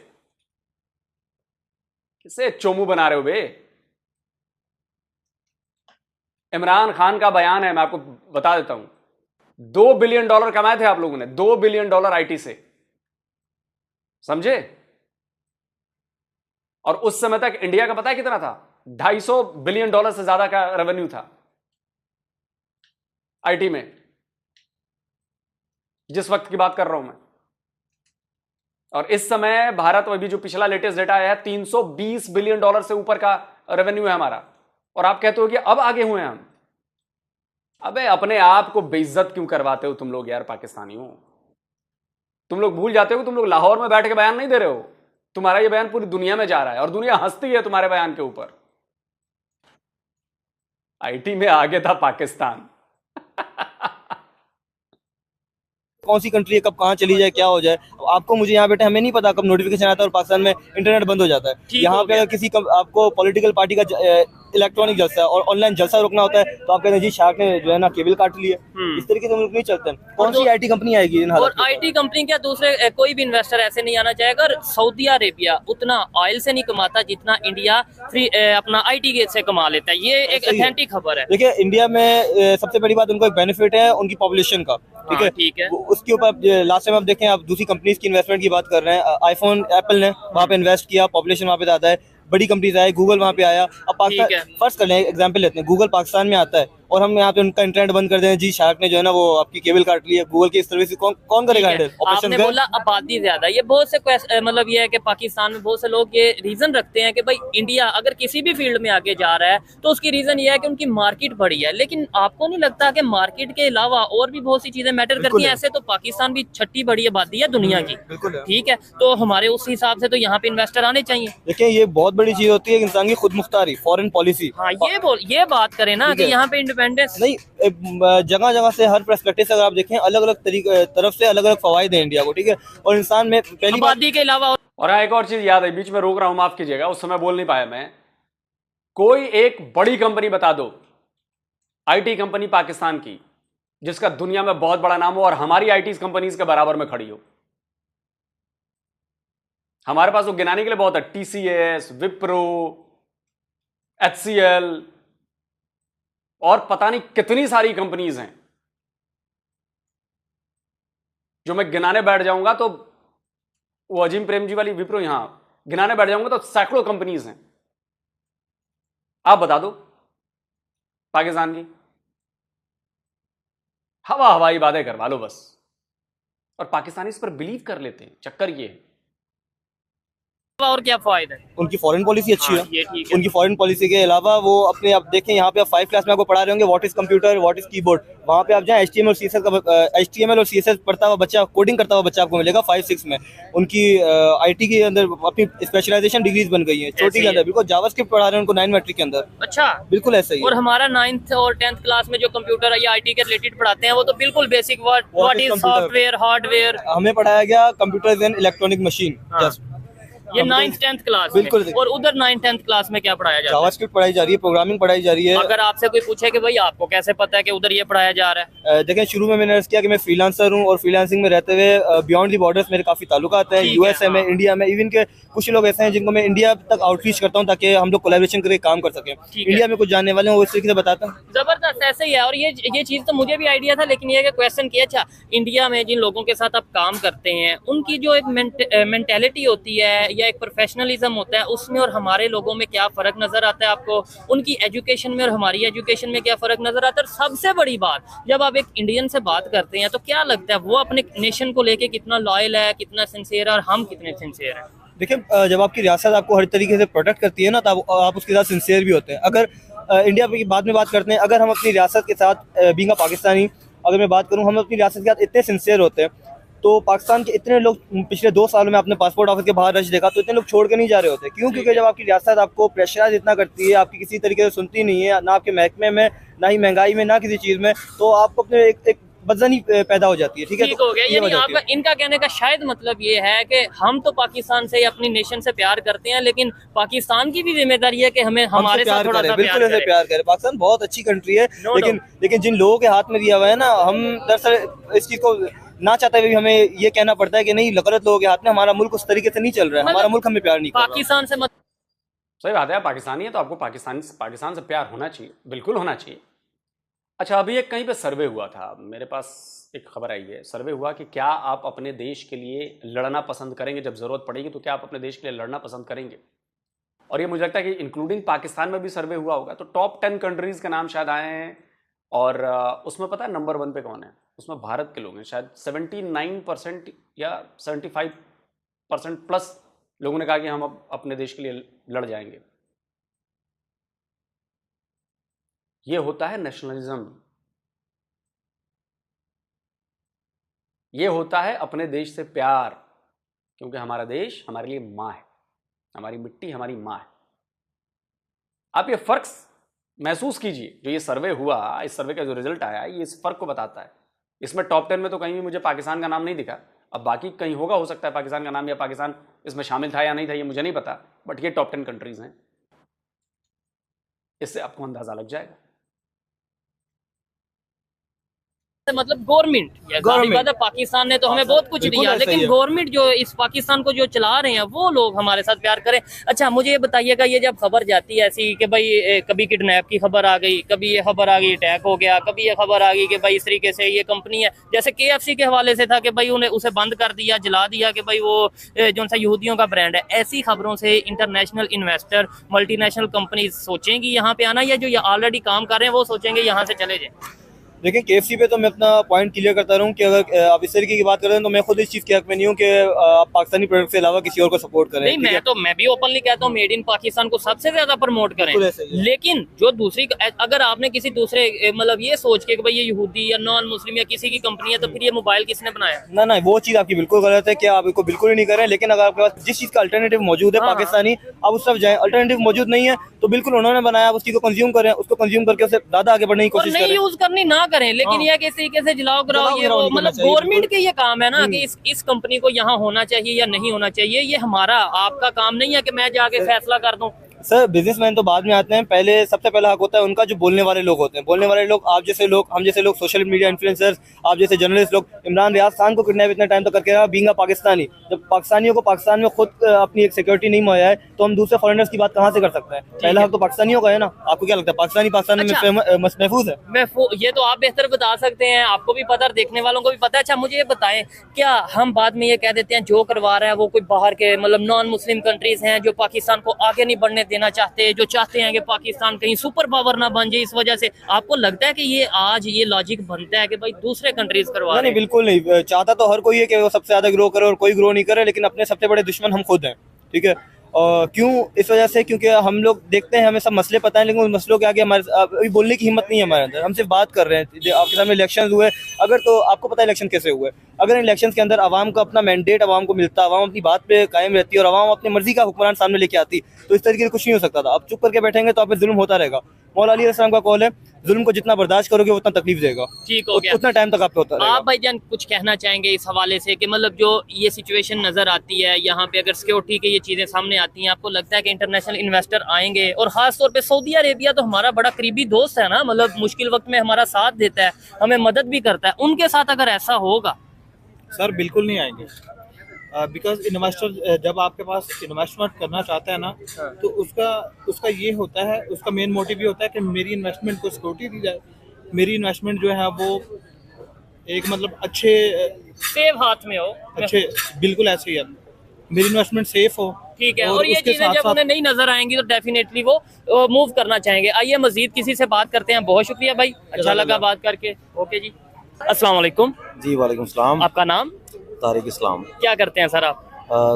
[SPEAKER 2] किसे चोमू बना रहे हो बे? इमरान खान का बयान है, मैं आपको बता देता हूं, $2 बिलियन कमाए थे आप लोगों ने, $2 बिलियन आईटी से, समझे? और उस समय तक इंडिया का पता है कितना था? $250 बिलियन से ज्यादा का रेवेन्यू था आईटी में, जिस वक्त की बात कर रहा हूं मैं। और इस समय भारत, अभी जो पिछला लेटेस्ट डेटा आया है, $320 बिलियन से ऊपर का रेवेन्यू है हमारा। और आप कहते हो कि अब आगे हुए हैं हम। अबे अपने आप को बेइज्जत क्यों करवाते हो तुम लोग यार पाकिस्तानियों? तुम लोग भूल जाते हो कि तुम लोग लाहौर में बैठ के बयान नहीं दे रहे हो, तुम्हारा ये बयान पूरी दुनिया में जा रहा है और दुनिया हंसती है तुम्हारे बयान के ऊपर। आईटी में आगे था पाकिस्तान।
[SPEAKER 4] कौन सी कंट्री है, कब कहाँ चली जाए, क्या हो जाए, आपको मुझे यहाँ बैठे हमें नहीं पता कब नोटिफिकेशन आता है और पाकिस्तान में इंटरनेट बंद हो जाता है। यहाँ पे अगर किसी आपको पॉलिटिकल पार्टी का इलेक्ट्रॉनिक जलसा और ऑनलाइन जलसा रोकना होता है तो आप कहते हैं जी शार्क ने जो है ना केबल काट लिया। इस तरीके से मुल्क नहीं चलते। कौन सी आईटी कंपनी आएगी इन हालात में?
[SPEAKER 3] और आईटी कंपनी क्या, दूसरे कोई भी इन्वेस्टर ऐसे नहीं आना चाहेगा। और सऊदी अरेबिया उतना ऑयल से नहीं कमाता जितना इंडिया अपना आईटी से कमा लेता है। ये एक ऑथेंटिक खबर है।
[SPEAKER 4] देखिए, इंडिया में सबसे बड़ी बात उनको एक बेनिफिट है उनकी पॉपुलेशन का, ठीक है। उसके ऊपर लास्ट टाइम आप देखें, आप दूसरी कंपनीज की इन्वेस्टमेंट की बात कर रहे हैं, आईफोन एप्पल ने वहाँ पे इन्वेस्ट किया, पॉपुलेशन वहाँ पे ज्यादा है, बड़ी कंपनीज आए, गूगल वहाँ पे आया। अब पाकिस्तान फर्स्ट कर लें, एग्जांपल लेते हैं, गूगल पाकिस्तान में आता है और हम यहाँ पे उनका इंटरनेट बंद कर दें, जी शार्क ने जो है ना वो आपकी केबल काट ली है, गूगल की सर्विस कौन करेगा हैंडल?
[SPEAKER 3] आपने बोला आबादी ज्यादा, ये बहुत से मतलब ये है कि पाकिस्तान में बहुत से लोग ये रीजन रखते हैं कि भाई इंडिया अगर किसी भी फील्ड में आगे जा रहा है तो उसकी रीजन ये है कि उनकी मार्केट बड़ी है। लेकिन आपको नहीं लगता कि मार्केट के अलावा और भी बहुत सी चीजें मैटर करती हैं? ऐसे तो पाकिस्तान भी 6ठी बड़ी आबादी है दुनिया की, ठीक है, तो हमारे उस हिसाब से तो यहाँ पे इन्वेस्टर आने चाहिए।
[SPEAKER 4] देखिए, ये बहुत बड़ी चीज होती है इंसान की खुद मुख्तारी, फॉरेन पॉलिसी।
[SPEAKER 3] हाँ, ये बात करें ना कि यहाँ पे इंडिपेंडेंस?
[SPEAKER 4] नहीं, जगह जगह से हर पर्सपेक्टिव से अगर आप देखें अलग अलग तरीके तरफ से अलग अलग फवायद हैं इंडिया को, ठीक है। और इंसान में पहली बात
[SPEAKER 3] आबादी के अलावा
[SPEAKER 2] और हाँ, एक और चीज याद है, बीच में रोक रहा हूं, माफ कीजिएगा, उस समय बोल नहीं पाया मैं। कोई एक बड़ी कंपनी बता दो, आईटी कंपनी पाकिस्तान की, जिसका दुनिया में बहुत बड़ा नाम हो और हमारी आईटी कंपनीज के बराबर में खड़ी हो। हमारे पास वो गिनाने के लिए बहुत है, टीसीएस, विप्रो, एचसीएल और पता नहीं कितनी सारी कंपनीज हैं जो मैं गिनाने बैठ जाऊंगा तो वो अजीम प्रेमजी वाली विप्रो, यहां गिनाने बैठ जाऊंगा तो सैकड़ों कंपनीज हैं। आप बता दो पाकिस्तान की, हवाई बातें करवा लो बस, और पाकिस्तानी इस पर बिलीव कर लेते हैं। चक्कर ये है।
[SPEAKER 3] और क्या फायदा है?
[SPEAKER 4] उनकी फॉरेन पॉलिसी अच्छी
[SPEAKER 3] हाँ, ये ठीक है।
[SPEAKER 4] उनकी फॉरेन पॉलिसी के अलावा वो अपने, आप देखें यहाँ पे आप 5 क्लास में आपको पढ़ा रहे होंगे what is computer, what is keyboard. वहाँ पे आप जाएं HTML और CSS पढ़ता हुआ बच्चा, कोडिंग करता हुआ बच्चा आपको मिलेगा 5-6 में। उनकी IT के अंदर अपनी स्पेशलाइजेशन डिग्रीज बन गई है छोटी के अंदर, बिल्कुल जावास्क्रिप्ट पढ़ा रहे हैं उनको 9 मैट्रिक के अंदर।
[SPEAKER 3] अच्छा,
[SPEAKER 4] बिल्कुल ऐसा ही है।
[SPEAKER 3] और हमारा 9th और 10th क्लास में जो कंप्यूटर या IT के रिलेटेड पढ़ाते हैं वो तो बिल्कुल basic, what is software, hardware,
[SPEAKER 4] हमें पढ़ाया गया computer and electronic machine, just
[SPEAKER 3] ये 9th 10th क्लास में।
[SPEAKER 4] बिल्कुल।
[SPEAKER 3] और उधर 9th 10th क्लास में क्या पढ़ाया जाता है?
[SPEAKER 4] जावास्क्रिप्ट पढ़ाई जा रही है, प्रोग्रामिंग पढ़ाई जा रही है।
[SPEAKER 3] अगर आपसे कोई पूछे कि भाई आपको कैसे पता है कि उधर ये पढ़ाया जा रहा है?
[SPEAKER 4] देखें, शुरू में मैंने अर्ज किया कि मैं फ्रीलांसर हूं और फ्रीलांसिंग में रहते हुए बियॉन्ड दी बॉर्डर्स मेरे काफी ताल्लुकात हैं, USA में, इंडिया में। इवन के कुछ लोग ऐसे हैं जिनको मैं इंडिया तक आउटरीच करता हूं ताकि हम लोग कोलैबोरेशन करके काम कर सकें। इंडिया में कुछ जानने वाले हैं वो इस तरीके से बताता हूं।
[SPEAKER 3] जबरदस्त, ऐसे ही है। और ये चीज तो मुझे भी आइडिया था, लेकिन ये क्वेश्चन किया, अच्छा इंडिया में जिन लोगों के साथ आप काम करते हैं उनकी जो एक मेंटेलिटी होती है या एक प्रोफेशनलिज्म होता है, उसमें और हमारे लोगों में क्या फर्क नजर आता है आपको? उनकी एजुकेशन में और हमारी एजुकेशन में क्या फर्क नजर आता है? और सबसे बड़ी बात, जब आप एक इंडियन से बात करते हैं तो क्या लगता है वो अपने नेशन को लेके कितना लॉयल है, कितना सिंसियर है, और हम कितने सिंसियर हैं?
[SPEAKER 4] देखिए, जब आपकी रियासत आपको हर तरीके से प्रोटेक्ट करती है ना, तब आप उसके साथ सिंसियर भी होते हैं। अगर इंडिया की बाद में बात करते हैं, अगर हम अपनी रियासत के साथ बीइंग पाकिस्तानी, अगर मैं बात करूं, हम अपनी रियासत के साथ इतने सिंसियर होते हैं तो पाकिस्तान के इतने लोग पिछले 2 सालों में आपने पासपोर्ट ऑफिस के बाहर रश देखा तो इतने लोग छोड़ के नहीं जा रहे होते। क्यों? क्योंकि जब आपकी रियासत आपको प्रेशराइज इतना करती है, आपकी किसी तरीके से सुनती नहीं है, ना आपके महकमे में, ना ही महंगाई में, ना किसी चीज़ में, तो आपको अपने एक बदजनी पैदा हो जाती है। ठीक है,
[SPEAKER 3] ठीक हो गया। यानी आपका इनका कहने का शायद मतलब ये है कि हम तो पाकिस्तान से, अपनी नेशन से प्यार करते हैं, लेकिन पाकिस्तान की भी जिम्मेदारी है कि हमें हमारे साथ थोड़ा सा
[SPEAKER 4] बिल्कुल ऐसे प्यार करें। पाकिस्तान बहुत अच्छी कंट्री है, लेकिन जिन लोगों के हाथ में दिया हुआ है ना, हम दरअसल इस चीज को ना चाहते हुए भी हमें ये कहना पड़ता है कि नहीं, गलत लोगों के हाथ में हमारा मुल्क उस तरीके से नहीं चल रहा है, हमारा मुल्क हमें प्यार नहीं कर रहा।
[SPEAKER 3] पाकिस्तान से
[SPEAKER 2] सही बात है, आप पाकिस्तानी है तो आपको पाकिस्तान से प्यार होना चाहिए, बिल्कुल होना चाहिए। अच्छा, अभी एक कहीं पे सर्वे हुआ था, मेरे पास एक खबर आई है, सर्वे हुआ कि क्या आप अपने देश के लिए लड़ना पसंद करेंगे, जब जरूरत पड़ेगी तो क्या आप अपने देश के लिए लड़ना पसंद करेंगे? और ये मुझे लगता है कि इंक्लूडिंग पाकिस्तान में भी सर्वे हुआ होगा, तो टॉप 10 कंट्रीज के नाम शायद आए हैं, और उसमें पता है नंबर 1 पे कौन है? उसमें भारत के लोग हैं। शायद 79% या 75% प्लस लोगों ने कहा कि हम अब अपने देश के लिए लड़ जाएंगे। ये होता है नेशनलिज्म, ये होता है अपने देश से प्यार, क्योंकि हमारा देश हमारे लिए माँ है, हमारी मिट्टी हमारी माँ है। आप ये फर्क महसूस कीजिए, जो ये सर्वे हुआ, इस सर्वे का जो रिजल्ट आया, ये इस फर्क को बताता है। इसमें टॉप 10 में तो कहीं भी मुझे पाकिस्तान का नाम नहीं दिखा, अब बाकी कहीं होगा, हो सकता है पाकिस्तान का नाम, या पाकिस्तान इसमें शामिल था या नहीं था, ये मुझे नहीं पता, बट ये टॉप 10 कंट्रीज हैं, इससे आपको अंदाजा लग जाएगा।
[SPEAKER 3] मतलब गवर्नमेंट पाकिस्तान ने तो हमें बहुत कुछ दिया, लेकिन गवर्नमेंट जो इस पाकिस्तान को जो चला रहे हैं वो लोग हमारे साथ प्यार करें। अच्छा, मुझे ये बताइएगा, ये जब खबर जाती है ऐसी कि भाई कभी किडनैप की खबर आ गई, कभी ये खबर आ गई अटैक हो गया, कभी ये खबर आ गई कि भाई इस तरीके से ये कंपनी है, जैसे KFC के हवाले से था कि भाई उन्हें उसे बंद कर दिया, जला दिया कि भाई वो जो सा यहूदियों का ब्रांड है, ऐसी खबरों से इंटरनेशनल इन्वेस्टर, मल्टीनेशनल कंपनी सोचेंगी यहाँ पे आना, या जो ऑलरेडी काम कर रहे हैं वो सोचेंगे यहाँ से चले जाए?
[SPEAKER 4] देखिए KFC पे तो मैं अपना पॉइंट क्लियर करता रहूँ कि अगर आप इस तरीके की बात कर रहे हैं तो मैं खुद इस चीज़ के हक में नहीं हूँ कि आप पाकिस्तानी प्रोडक्ट से अलावा किसी और को सपोर्ट करें।
[SPEAKER 3] नहीं, मैं भी ओपनली कहता हूँ मेड इन पाकिस्तान को सबसे ज्यादा प्रमोट करें, लेकिन जो दूसरी, अगर आपने किसी दूसरे मतलब ये सोच के कि भाई ये यहूदी या नॉन मुस्लिम या किसी की कंपनी है तो फिर ये मोबाइल किसने बनाया?
[SPEAKER 4] ना वो चीज़ आपकी बिल्कुल गलत है कि आप इसको बिल्कुल ही नहीं करें, लेकिन अगर आपके पास जिस चीज़ का अल्टरनेटिव मौजूद है पाकिस्तानी, आप उस तरफ जाएं। अल्टरनेटिव मौजूद नहीं है तो बिल्कुल उन्होंने बनाया, उस चीज़ को कंज्यूम करें, उसको कंज्यूम करके उसे ज़्यादा आगे बढ़ने की कोशिश करें।
[SPEAKER 3] नहीं यूज करनी ना करें, लेकिन यह किस तरीके से जलाओ कराओ, ये वो मतलब गवर्नमेंट के ये काम है ना कि इस कंपनी को यहाँ होना चाहिए या नहीं होना चाहिए। ये हमारा आपका काम नहीं है कि मैं जाके फैसला कर दूं।
[SPEAKER 4] सर बिजनेसमैन तो बाद में आते हैं, पहले सबसे पहला हक होता है उनका जो बोलने वाले लोग होते हैं। बोलने वाले लोग आप जैसे लोग, हम जैसे लोग, सोशल मीडिया इन्फ्लुएंसर्स, आप जैसे जर्नलिस्ट लोग। इमरान रियाज खान को किडनैप इतने टाइम तक करके रहा बीइंग पाकिस्तानी। जब पाकिस्तानियों को पाकिस्तान में खुद अपनी एक सिक्योरिटी नहीं मुहैया है तो हम दूसरे फॉरेनर्स की बात कहाँ से कर सकते हैं? पहला हक तो पाकिस्तानियों का है ना। आपको क्या लगता है पाकिस्तानी पाकिस्तान में महफूज है?
[SPEAKER 3] ये तो आप बेहतर बता सकते हैं, आपको भी पता, देखने वालों को भी पता है। अच्छा मुझे ये बताएं, क्या हम बाद में ये कह देते हैं जो करवा रहा है वो कोई बाहर के मतलब नॉन मुस्लिम कंट्रीज हैं जो पाकिस्तान को आगे नहीं बढ़ने देना चाहते, जो चाहते हैं कि पाकिस्तान कहीं सुपर पावर ना बन जाए, इस वजह से आपको लगता है कि ये आज ये लॉजिक बनता है कि भाई दूसरे कंट्रीज करवा रहे हैं?
[SPEAKER 4] नहीं, बिल्कुल नहीं। चाहता तो हर कोई है कि वो सबसे ज्यादा ग्रो करे और कोई ग्रो नहीं करे, लेकिन अपने सबसे बड़े दुश्मन हम खुद हैं। ठीक है, क्यों? इस वजह से क्योंकि हम लोग देखते हैं, हमें सब मसले पता है, लेकिन उन मसलों के आगे हमारे अभी बोलने की हिम्मत नहीं है हमारे अंदर। हम सिर्फ बात कर रहे हैं। आपके सामने इलेक्शन हुए, अगर तो आपको पता है इलेक्शन कैसे हुए, अगर इलेक्शन के अंदर आवाम को अपना मैंडेट आवाम को मिलता, आवाम अपनी बात पे कायम रहती और आवाम अपनी मर्जी का हुक्मरान सामने लेके आती, तो इस तरीके से कुछ नहीं हो सकता था। अब चुप करके बैठेंगे तो आप पे जुल्म होता रहेगा। मौला अली अलैहिस्सलाम का कौल है, जुल्म को जितना बर्दाश्त करोगे उतना तकलीफ देगा।
[SPEAKER 3] ठीक हो गया,
[SPEAKER 4] उतना टाइम तक आप पे होता रहेगा।
[SPEAKER 3] आप भाईजान कुछ कहना चाहेंगे इस हवाले से कि मतलब जो ये सिचुएशन नजर आती है यहाँ पे, अगर सिक्योरिटी की ये चीजें सामने आती हैं, आपको लगता है कि इंटरनेशनल इन्वेस्टर आएंगे? और खास तौर पे सऊदी अरेबिया तो हमारा बड़ा करीबी दोस्त है ना, मतलब मुश्किल वक्त में हमारा साथ देता है, हमें मदद भी करता है। उनके साथ अगर ऐसा होगा?
[SPEAKER 5] सर बिल्कुल नहीं आएंगे, बिकॉज इन्वेस्टर जब आपके पास इन्वेस्टमेंट करना चाहता है ना, तो उसका ये होता है, उसका मेन मोटिव ये होता है कि मेरी इन्वेस्टमेंट को सिक्योरिटी दी जाए, मेरी इन्वेस्टमेंट जो है वो एक मतलब अच्छे
[SPEAKER 3] सेफ हाथ में हो।
[SPEAKER 5] अच्छे, बिल्कुल ऐसे ही है, मेरी इन्वेस्टमेंट सेफ हो।
[SPEAKER 3] ठीक है, और ये चीजें जब उन्हें नहीं नजर आएंगी तो डेफिनेटली वो मूव करना चाहेंगे। आइए मजीद किसी से बात करते हैं। बहुत शुक्रिया भाई, अच्छा लगा बात करके। ओके जी, अस्सलाम वालेकुम।
[SPEAKER 6] जी वालेकुम सलाम।
[SPEAKER 3] आपका नाम?
[SPEAKER 6] तारिक इस्लाम।
[SPEAKER 3] क्या करते हैं सर आप?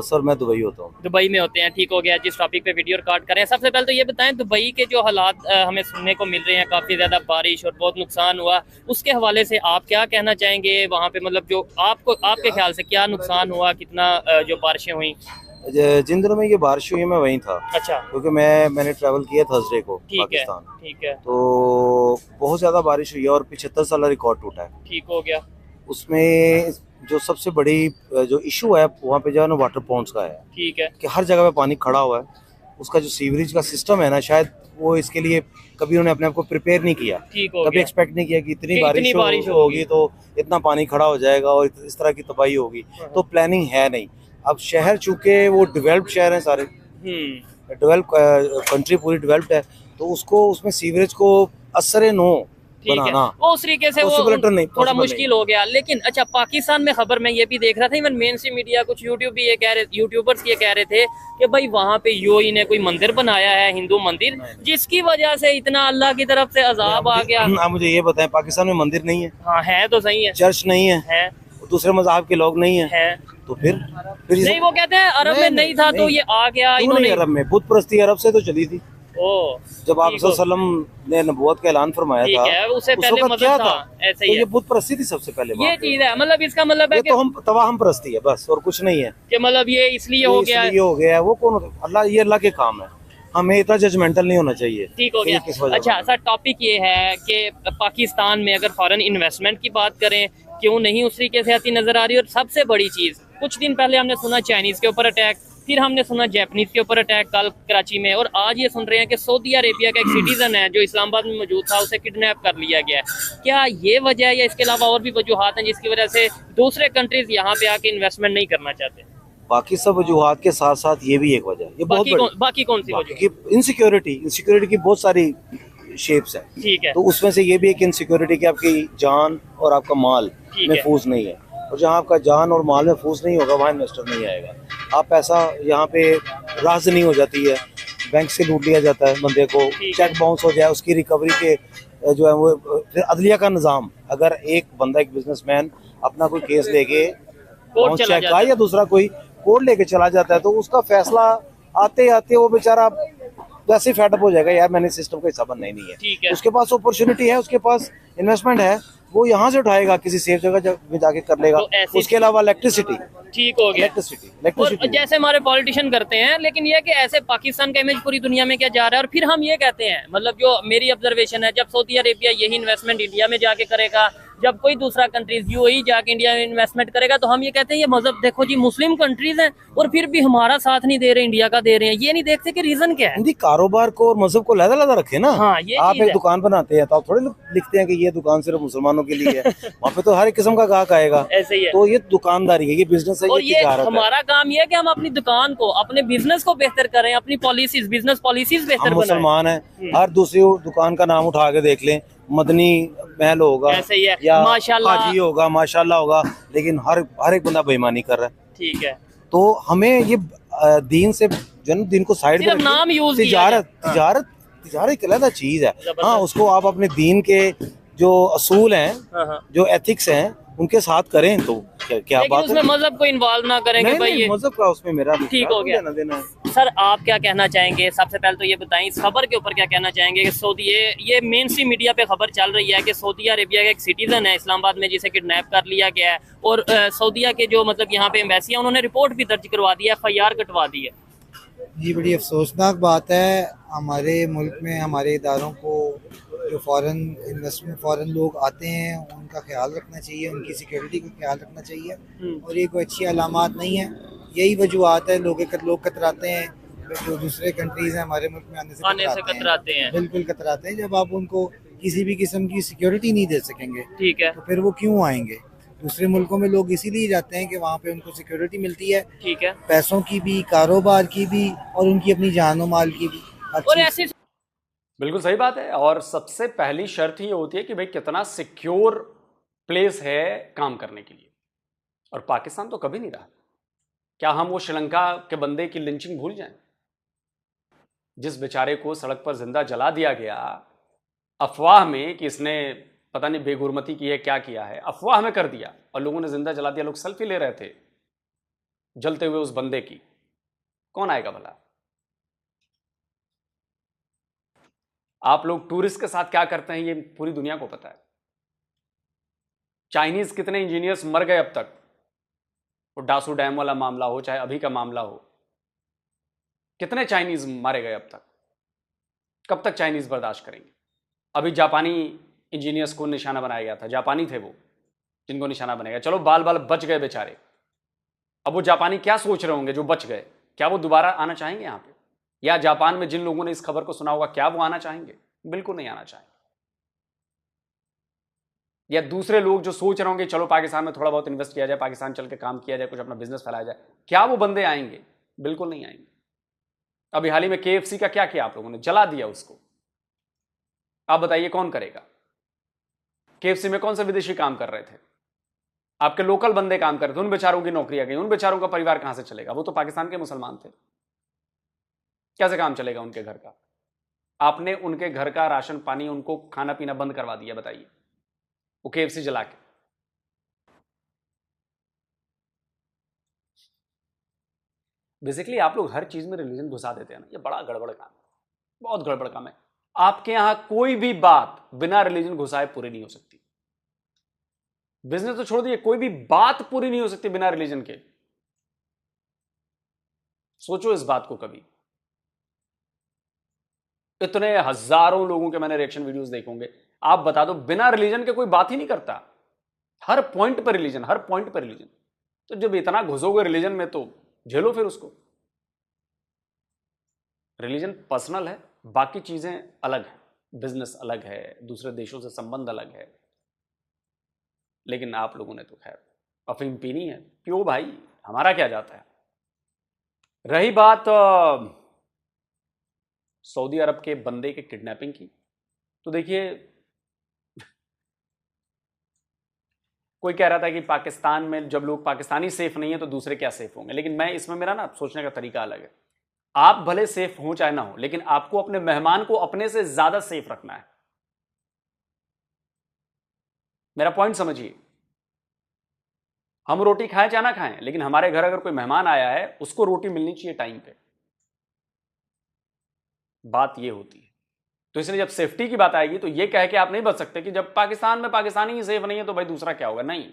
[SPEAKER 6] सर मैं दुबई होता हूँ।
[SPEAKER 3] दुबई में होते हैं, ठीक हो गया। जिस टॉपिक पे वीडियो रिकॉर्ड करें, सबसे पहले तो ये बताएं दुबई के जो हालात हमें सुनने को मिल रहे हैं, काफ़ी ज़्यादा बारिश और बहुत नुकसान हुआ, उसके हवाले से आप क्या कहना चाहेंगे? वहाँ पे मतलब जो आपके ख्याल से क्या नुकसान हुआ, कितना जो बारिशें हुई?
[SPEAKER 6] जिन दिनों में ये बारिश हुई है मैं वहीं था।
[SPEAKER 3] अच्छा,
[SPEAKER 6] क्योंकि मैंने ट्रैवल किया थर्सडे को पाकिस्तान।
[SPEAKER 3] ठीक है,
[SPEAKER 6] तो बहुत ज़्यादा बारिश हुई है और 75 साल रिकॉर्ड टूटा है।
[SPEAKER 3] ठीक हो गया।
[SPEAKER 6] उसमें जो सबसे बड़ी जो इशू है वहाँ पे जो है ना वाटर पॉन्ड्स का है।
[SPEAKER 3] ठीक है,
[SPEAKER 6] कि हर जगह पे पानी खड़ा हुआ है। उसका जो सीवरेज का सिस्टम है ना, शायद वो इसके लिए कभी उन्होंने अपने आप को प्रिपेयर नहीं किया, कभी एक्सपेक्ट नहीं किया कि इतनी बारिश होगी तो इतना पानी खड़ा हो जाएगा और इस तरह की तबाही होगी। तो प्लानिंग है नहीं। अब शहर चूंकि वो डेवलप्ड शहर हैं सारे, डेवलप कंट्री पूरी डेवलप्ड है, तो उसको उसमें सीवरेज को असर नो बनाना
[SPEAKER 3] वो उस तरीके से वो थोड़ा मुश्किल हो गया। लेकिन अच्छा, पाकिस्तान में खबर मैं ये भी देख रहा था, इवन मेन स्ट्रीम मीडिया, कुछ यूट्यूबर्स ये कह रहे थे कि भाई वहाँ पे यूएई ने कोई मंदिर बनाया है, हिंदू मंदिर, जिसकी वजह से इतना अल्लाह की तरफ से अजाब आ गया।
[SPEAKER 6] आप मुझे ये बताएं, पाकिस्तान में मंदिर नहीं है?
[SPEAKER 3] हाँ है तो सही है,
[SPEAKER 6] चर्च नहीं है, दूसरे मज़हब के लोग नहीं है, तो फिर
[SPEAKER 3] नहीं, वो कहते हैं अरब में नहीं था तो ये आ गया।
[SPEAKER 6] इन्होंने अरब में बुत परस्ती अरब से तो चली थी। जब आप सल्लल्लाहु ने नबूवत का ऐलान फरमाया था,
[SPEAKER 3] उससे पहले क्या था? ऐसे ही
[SPEAKER 6] ये बुत परस्ती थी सबसे पहले।
[SPEAKER 3] ये चीज है, मतलब इसका मतलब है
[SPEAKER 6] कि तो हम तवाहम परस्ती है बस, और कुछ नहीं है।
[SPEAKER 3] कि मतलब ये इसलिए हो गया,
[SPEAKER 6] वो कौन? अल्लाह, ये अल्लाह के काम है, हमें इतना जजमेंटल नहीं होना चाहिए।
[SPEAKER 3] ठीक हो गया। अच्छा सर, टॉपिक ये है कि पाकिस्तान में अगर फॉरेन इन्वेस्टमेंट की बात करें, क्यों नहीं उस तरीके से आती नजर आ रही? और सबसे बड़ी चीज, कुछ दिन पहले हमने सुना चाइनीज के ऊपर अटैक, फिर हमने सुना जापानीज के ऊपर अटैक कल कराची में, और आज ये सुन रहे हैं कि सऊदी अरेबिया का एक सिटीजन है जो इस्लामाबाद में मौजूद था, उसे किडनैप कर लिया गया है। क्या ये वजह है या इसके अलावा और भी वजूहात हैं जिसकी वजह से दूसरे कंट्रीज यहाँ पे आके इन्वेस्टमेंट नहीं करना चाहते?
[SPEAKER 6] बाकी सब वजूहात के साथ साथ ये भी एक वजह है। ये
[SPEAKER 3] बाकी कौन सी वजह?
[SPEAKER 6] इनसिक्योरिटी की बहुत सारी शेप्स है।
[SPEAKER 3] ठीक है,
[SPEAKER 6] तो उसमें से ये भी एक इनसिक्योरिटी की आपकी जान और आपका माल महफूज नहीं है, और जहाँ आपका जान और माल महफूज नहीं होगा वहाँ इन्वेस्टर नहीं आएगा। आप पैसा यहाँ पे राजनी हो जाती है, बैंक से लूट लिया जाता है बंदे को, चेक बाउंस हो जाए, उसकी रिकवरी के जो है वो फिर अदलिया का निज़ाम, अगर एक बंदा, एक बिजनेसमैन अपना कोई केस लेके चेक का या दूसरा कोई कोर्ट लेके चला जाता है तो उसका फैसला आते आते वो बेचारा वैसे ही फेडअप हो जाएगा, यार मैंने सिस्टम का हिस्सा बनना ही नहीं है। उसके पास अपॉर्चुनिटी है, उसके पास इन्वेस्टमेंट है, वो यहाँ से उठाएगा, किसी सेफ जगह में जाके कर लेगा। तो उसके अलावा इलेक्ट्रिसिटी
[SPEAKER 3] ठीक हो गया, इलेक्ट्रिसिटी जैसे हमारे पॉलिटिशियन करते हैं, लेकिन ये कि ऐसे पाकिस्तान का इमेज पूरी दुनिया में क्या जा रहा है। और फिर हम ये कहते हैं, मतलब जो मेरी ऑब्जर्वेशन है, जब सऊदी अरेबिया यही इन्वेस्टमेंट इंडिया में जाके करेगा, जब कोई दूसरा कंट्रीज यूएई जाके इंडिया में इन्वेस्टमेंट करेगा, तो हम ये कहते हैं ये मजहब देखो जी, मुस्लिम कंट्रीज हैं और फिर भी हमारा साथ नहीं दे रहे, इंडिया का दे रहे हैं। ये नहीं देखते कि रीजन क्या है।
[SPEAKER 6] कारोबार को और मजहब को लहदा रखे ना।
[SPEAKER 3] हाँ, ये
[SPEAKER 6] आप एक दुकान बनाते हैं तो आप थोड़े लिखते हैं कि ये दुकान सिर्फ मुसलमानों के लिए है। वहाँ पे तो हर एक किस्म का ग्राहक आएगा।
[SPEAKER 3] ऐसे ही है।
[SPEAKER 6] तो ये दुकानदारी है, ये बिजनेस है,
[SPEAKER 3] और ये हमारा काम ये है कि हम अपनी दुकान को, अपने बिजनेस को बेहतर करें, अपनी पॉलिसीज, बिजनेस पॉलिसीज बेहतर बनाएं।
[SPEAKER 6] मुसलमान है, हर दूसरी दुकान का नाम उठा के देख लें, मदनी महल होगा,
[SPEAKER 3] ऐसे ही है,
[SPEAKER 6] या
[SPEAKER 3] माशाल्लाह
[SPEAKER 6] हाजी होगा, माशाल्लाह होगा, लेकिन हर एक बंदा बेईमानी कर रहा है।
[SPEAKER 3] ठीक है,
[SPEAKER 6] तो हमें ये दीन से दिन को साइड में,
[SPEAKER 3] नाम यूज
[SPEAKER 6] तिजारत एक अलग चीज है। हाँ, उसको आप अपने दीन के जो असूल हैं, जो एथिक्स हैं, उनके साथ करें तो क्या बात है।
[SPEAKER 3] उसमें मजहब को इन्वॉल्व ना करेंगे भाई, ये
[SPEAKER 6] मजहब का उसमें मेरा
[SPEAKER 3] ठीक हो गया।
[SPEAKER 6] देना है।
[SPEAKER 3] सर आप क्या कहना चाहेंगे? सबसे पहले तो ये बताएं, इस खबर के ऊपर क्या कहना चाहेंगे कि सऊदी, ये मेन स्ट्रीम मीडिया पे खबर चल रही है कि सऊदी अरेबिया का एक सिटीजन है इस्लामाबाद में, जिसे किडनैप कर लिया गया है, और सऊदीया के जो मतलब यहाँ पे एम्बेसी है, उन्होंने रिपोर्ट भी दर्ज करवा दी है, FIR कटवा दी है।
[SPEAKER 7] ये बड़ी अफसोसनाक बात है। हमारे मुल्क में हमारे इदारों को जो फ़ॉरेन लोग आते हैं उनका ख्याल रखना चाहिए, उनकी सिक्योरिटी का ख्याल रखना चाहिए, और ये कोई अच्छी अलामात नहीं है। यही वजूहत है, लोग कतराते हैं, जो दूसरे कंट्रीज हैं हमारे मुल्क में आने से कतराते हैं। बिल्कुल कतराते हैं। जब आप उनको किसी भी किस्म की सिक्योरिटी नहीं दे सकेंगे,
[SPEAKER 3] ठीक है,
[SPEAKER 7] तो फिर वो क्यों आएंगे? दूसरे मुल्कों में लोग इसीलिए जाते हैं कि वहाँ पे उनको सिक्योरिटी मिलती है,
[SPEAKER 3] ठीक है,
[SPEAKER 7] पैसों की भी, कारोबार की भी, और उनकी अपनी जानो माल की भी।
[SPEAKER 3] और ऐसे
[SPEAKER 2] बिल्कुल सही बात है। और सबसे पहली शर्त ही होती है कि भाई कितना सिक्योर प्लेस है काम करने के लिए, और पाकिस्तान तो कभी नहीं रहा। क्या हम वो श्रीलंका के बंदे की लिंचिंग भूल जाएं, जिस बेचारे को सड़क पर जिंदा जला दिया गया अफवाह में कि इसने पता नहीं बेगुरमती की है, क्या किया है, अफवाह में कर दिया और लोगों ने जिंदा जला दिया। लोग सेल्फी ले रहे थे जलते हुए उस बंदे की। कौन आएगा भला? आप लोग टूरिस्ट के साथ क्या करते हैं ये पूरी दुनिया को पता है। चाइनीज कितने इंजीनियर्स मर गए अब तक, वो डासू डैम वाला मामला हो चाहे अभी का मामला हो, कितने चाइनीज मारे गए अब तक। कब तक चाइनीज बर्दाश्त करेंगे? अभी जापानी इंजीनियर्स को निशाना बनाया गया था, जापानी थे वो जिनको निशाना बनाया गया। चलो बाल बाल बच गए बेचारे। अब वो जापानी क्या सोच रहे होंगे जो बच गए? क्या वो दोबारा आना चाहेंगे यहाँ पे? या जापान में जिन लोगों ने इस खबर को सुना होगा, क्या वो आना चाहेंगे? बिल्कुल नहीं आना चाहेंगे। या दूसरे लोग जो सोच रहे होंगे चलो पाकिस्तान में थोड़ा बहुत इन्वेस्ट किया जाए, पाकिस्तान चल के काम किया जाए, कुछ अपना बिजनेस फैलाया जाए, क्या वो बंदे आएंगे? बिल्कुल नहीं आएंगे। अभी हाल ही में KFC का क्या किया आप लोगों ने? जला दिया उसको। आप बताइए कौन करेगा? KFC में कौन से विदेशी काम कर रहे थे? आपके लोकल बंदे काम कर रहे थे, उन बेचारों की नौकरियां गई, उन बेचारों का परिवार कहां से चलेगा? वो तो पाकिस्तान के मुसलमान थे, कैसे काम चलेगा उनके घर का? आपने उनके घर का राशन पानी, उनको खाना पीना बंद करवा दिया। बताइए, वो KFC जला के। बेसिकली आप लोग हर चीज में रिलीजन घुसा देते हैं ना, ये बड़ा गड़बड़ काम है, बहुत गड़बड़ काम है। आपके यहां कोई भी बात बिना रिलीजन घुसाए पूरी नहीं हो सकती। बिजनेस तो छोड़ दिए, कोई भी बात पूरी नहीं हो सकती बिना रिलीजन के। सोचो इस बात को कभी। इतने हजारों लोगों के मैंने रिएक्शन वीडियोस देखे होंगे, आप बता दो बिना रिलीजन के कोई बात ही नहीं करता। हर पॉइंट पर रिलीजन, हर पॉइंट पर रिलीजन। तो जब इतना घुसोगे रिलीजन में तो झेलो फिर उसको। रिलीजन पर्सनल है, बाकी चीजें अलग है, बिजनेस अलग है, दूसरे देशों से संबंध अलग है। लेकिन आप लोगों ने तो खैर अफीम पीनी है, पियो भाई, हमारा क्या जाता है। रही बात सऊदी अरब के बंदे के किडनैपिंग की, तो देखिए कोई कह रहा था कि पाकिस्तान में जब लोग पाकिस्तानी सेफ नहीं है तो दूसरे क्या सेफ होंगे। लेकिन मैं इसमें मेरा ना सोचने का तरीका अलग है। आप भले सेफ हो चाहे ना हो, लेकिन आपको अपने मेहमान को अपने से ज्यादा सेफ रखना है। मेरा पॉइंट समझिए, हम रोटी खाएं चाहे ना खाएं, लेकिन हमारे घर अगर कोई मेहमान आया है उसको रोटी मिलनी चाहिए टाइम पे, बात ये होती है। तो इसलिए जब सेफ्टी की बात आएगी तो ये कह के आप नहीं बच सकते कि जब पाकिस्तान में पाकिस्तानी ही सेफ नहीं है तो भाई दूसरा क्या होगा। नहीं,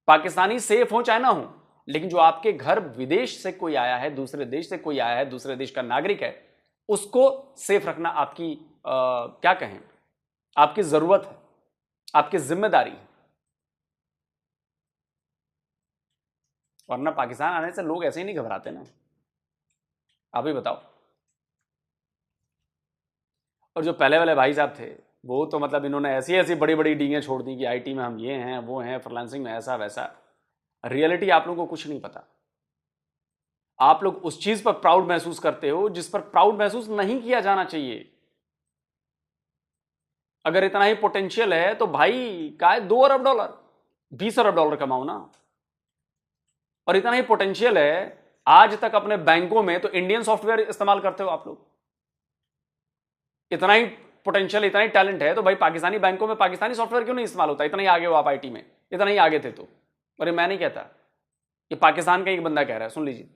[SPEAKER 2] पाकिस्तानी सेफ हो चाहे ना हो, लेकिन जो आपके घर विदेश से कोई आया है, दूसरे देश से कोई आया है, दूसरे देश का नागरिक है, उसको सेफ रखना आपकी क्या कहें, आपकी जरूरत है, आपकी जिम्मेदारी है। वरना पाकिस्तान आने से लोग ऐसे ही नहीं घबराते ना, आप ही बताओ। और जो पहले वाले भाई साहब थे वो तो मतलब इन्होंने ऐसी ऐसी बड़ी बड़ी डींगें छोड़ दी कि आईटी में हम ये हैं वो हैं, फ्रीलांसिंग में ऐसा वैसा। रियलिटी आप लोगों को कुछ नहीं पता। आप लोग उस चीज पर प्राउड महसूस करते हो जिस पर प्राउड महसूस नहीं किया जाना चाहिए। अगर इतना ही पोटेंशियल है तो भाई काय $2 अरब 20 अरब डॉलर कमाओ ना। और इतना ही पोटेंशियल है, आज तक अपने बैंकों में तो इंडियन सॉफ्टवेयर इस्तेमाल करते हो आप लोग। इतना ही पोटेंशियल, इतना ही टैलेंट है तो भाई पाकिस्तानी बैंकों में पाकिस्तानी सॉफ्टवेयर क्यों नहीं इस्तेमाल होता? इतना ही आगे हो आप आईटी में, इतना ही आगे थे तो। और ये मैं नहीं कहता, ये पाकिस्तान का एक बंदा कह रहा है, सुन लीजिए।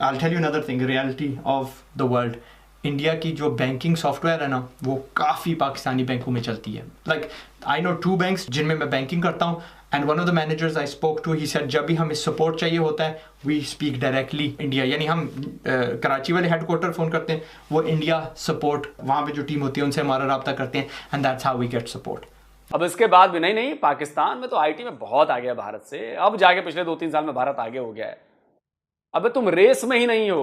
[SPEAKER 8] I'll tell you another thing, reality of the world. India की जो बैंकिंग सॉफ्टवेयर है ना वो काफ़ी पाकिस्तानी बैंकों में चलती है। लाइक आई नो 2 बैंक्स जिनमें मैं बैंकिंग करता हूँ, and one of the managers I spoke to, he said जब भी हमें सपोर्ट चाहिए होता है वी स्पीक डायरेक्टली इंडिया, यानी हम कराची वाले हेडक्वार्टर फ़ोन करते हैं, वो इंडिया सपोर्ट वहाँ पे जो टीम होती है उनसे हमारा रब्ता करते हैं, and that's how we get support.
[SPEAKER 2] अब इसके बाद भी नहीं, पाकिस्तान में तो आईटी में बहुत आगे है भारत से। अब जाके पिछले 2-3 साल में भारत आगे हो गया है। अबे तुम रेस में ही नहीं हो।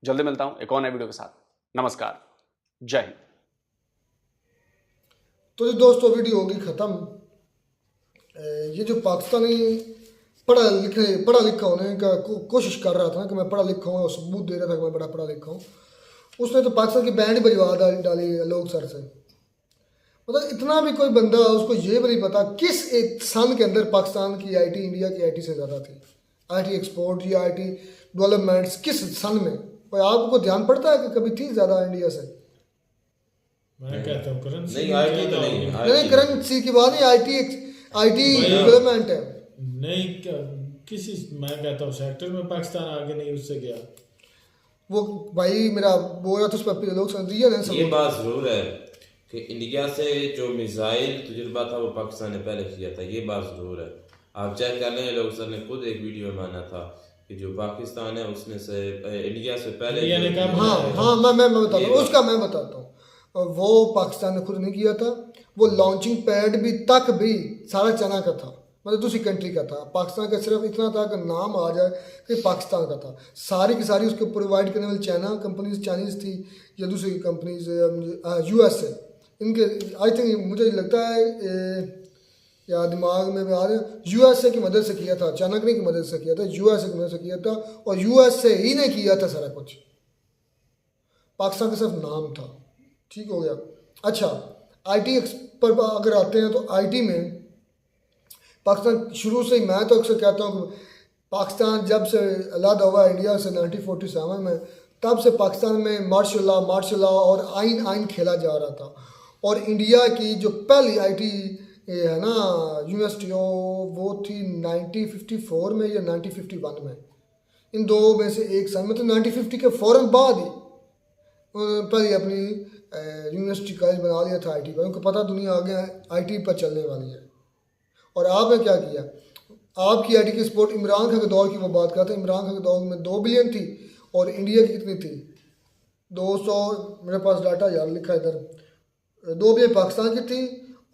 [SPEAKER 2] जल्दी मिलता हूं एक और नए वीडियो के साथ। नमस्कार, जय हिंद।
[SPEAKER 1] तो जी दोस्तों, वीडियो होगी खत्म। ये जो पाकिस्तानी पढ़ा लिखा होने का कोशिश कर रहा था कि मैं पढ़ा लिखा हूँ और सबूत दे रहा था कि मैं बड़ा पढ़ा लिखा हूँ, उसने तो पाकिस्तान की बैंड बजवा डाली लोग सर से। मतलब इतना भी कोई बंदा उसको ये भी नहीं पता किस एक सन के अंदर पाकिस्तान की आईटी इंडिया की आईटी से ज़्यादा थी। आईटी एक्सपोर्ट या आईटी डेवलपमेंट्स किस सन में, कोई आपको ध्यान पड़ता है कि कभी थी ज़्यादा इंडिया से?
[SPEAKER 9] मैं कहता हूँ करेंसी
[SPEAKER 1] नहीं, करेंसी की बात नहीं, आईटी डेवलपमेंट है
[SPEAKER 9] नहीं, किसी मैं कहता हूँ सेक्टर में पाकिस्तान आगे नहीं उससे गया।
[SPEAKER 1] वो भाई मेरा बोल रहा था उस पर लोग समझिए ना।
[SPEAKER 10] ये बात जरूर है कि इंडिया से जो मिसाइल तजुर्बा था वो पाकिस्तान ने पहले किया था, ये बात जरूर है। आप चेक कर लें, लोग सर ने खुद एक वीडियो में माना था कि जो पाकिस्तान है उसने से इंडिया से पहले
[SPEAKER 1] मैं बताता हूँ उसका, मैं बताता हूँ। वो पाकिस्तान ने खुद नहीं किया था, वो लॉन्चिंग पैड भी तक भी सारा चाइना का था, मतलब दूसरी कंट्री का था। पाकिस्तान का सिर्फ इतना था कि नाम आ जाए कि पाकिस्तान का था। सारी की सारी उसको प्रोवाइड करने वाली चाइना कंपनीज, चाइनीज़ थी या दूसरी कंपनीज US से। इनके आई थिंक मुझे लगता है या दिमाग में आ रहा है USA की मदद से किया था, चाइना की मदद से किया था, USA की मदद से किया था। और US से ही ने किया था सारा कुछ, पाकिस्तान का सिर्फ नाम था। ठीक हो गया। अच्छा, आईटी पर अगर आते हैं तो आईटी में पाकिस्तान शुरू से ही, मैं तो अक्सर कहता हूँ कि पाकिस्तान जब से अलग हुआ इंडिया से 1947 में, तब से पाकिस्तान में मार्शल लॉ और आइन खेला जा रहा था। और इंडिया की जो पहली आईटी है ना यूनिवर्सिटी वो थी 1954 में या 1951 में, इन दो में से एक साल, मतलब 1950 के फ़ौरन बाद ही पहले अपनी यूनिवर्सिटी कॉलेज बना लिया था आईटी पर। उनको पता दुनिया आगे आईटी पर चलने वाली है। और आपने क्या किया, आपकी आईटी की सपोर्ट इमरान खान के दौर की वो बात करते हैं। इमरान खान के दौर में 2 बिलियन थी और इंडिया की कितनी थी? 200, मेरे पास डाटा यार लिखा इधर, 2 बिलियन पाकिस्तान की थी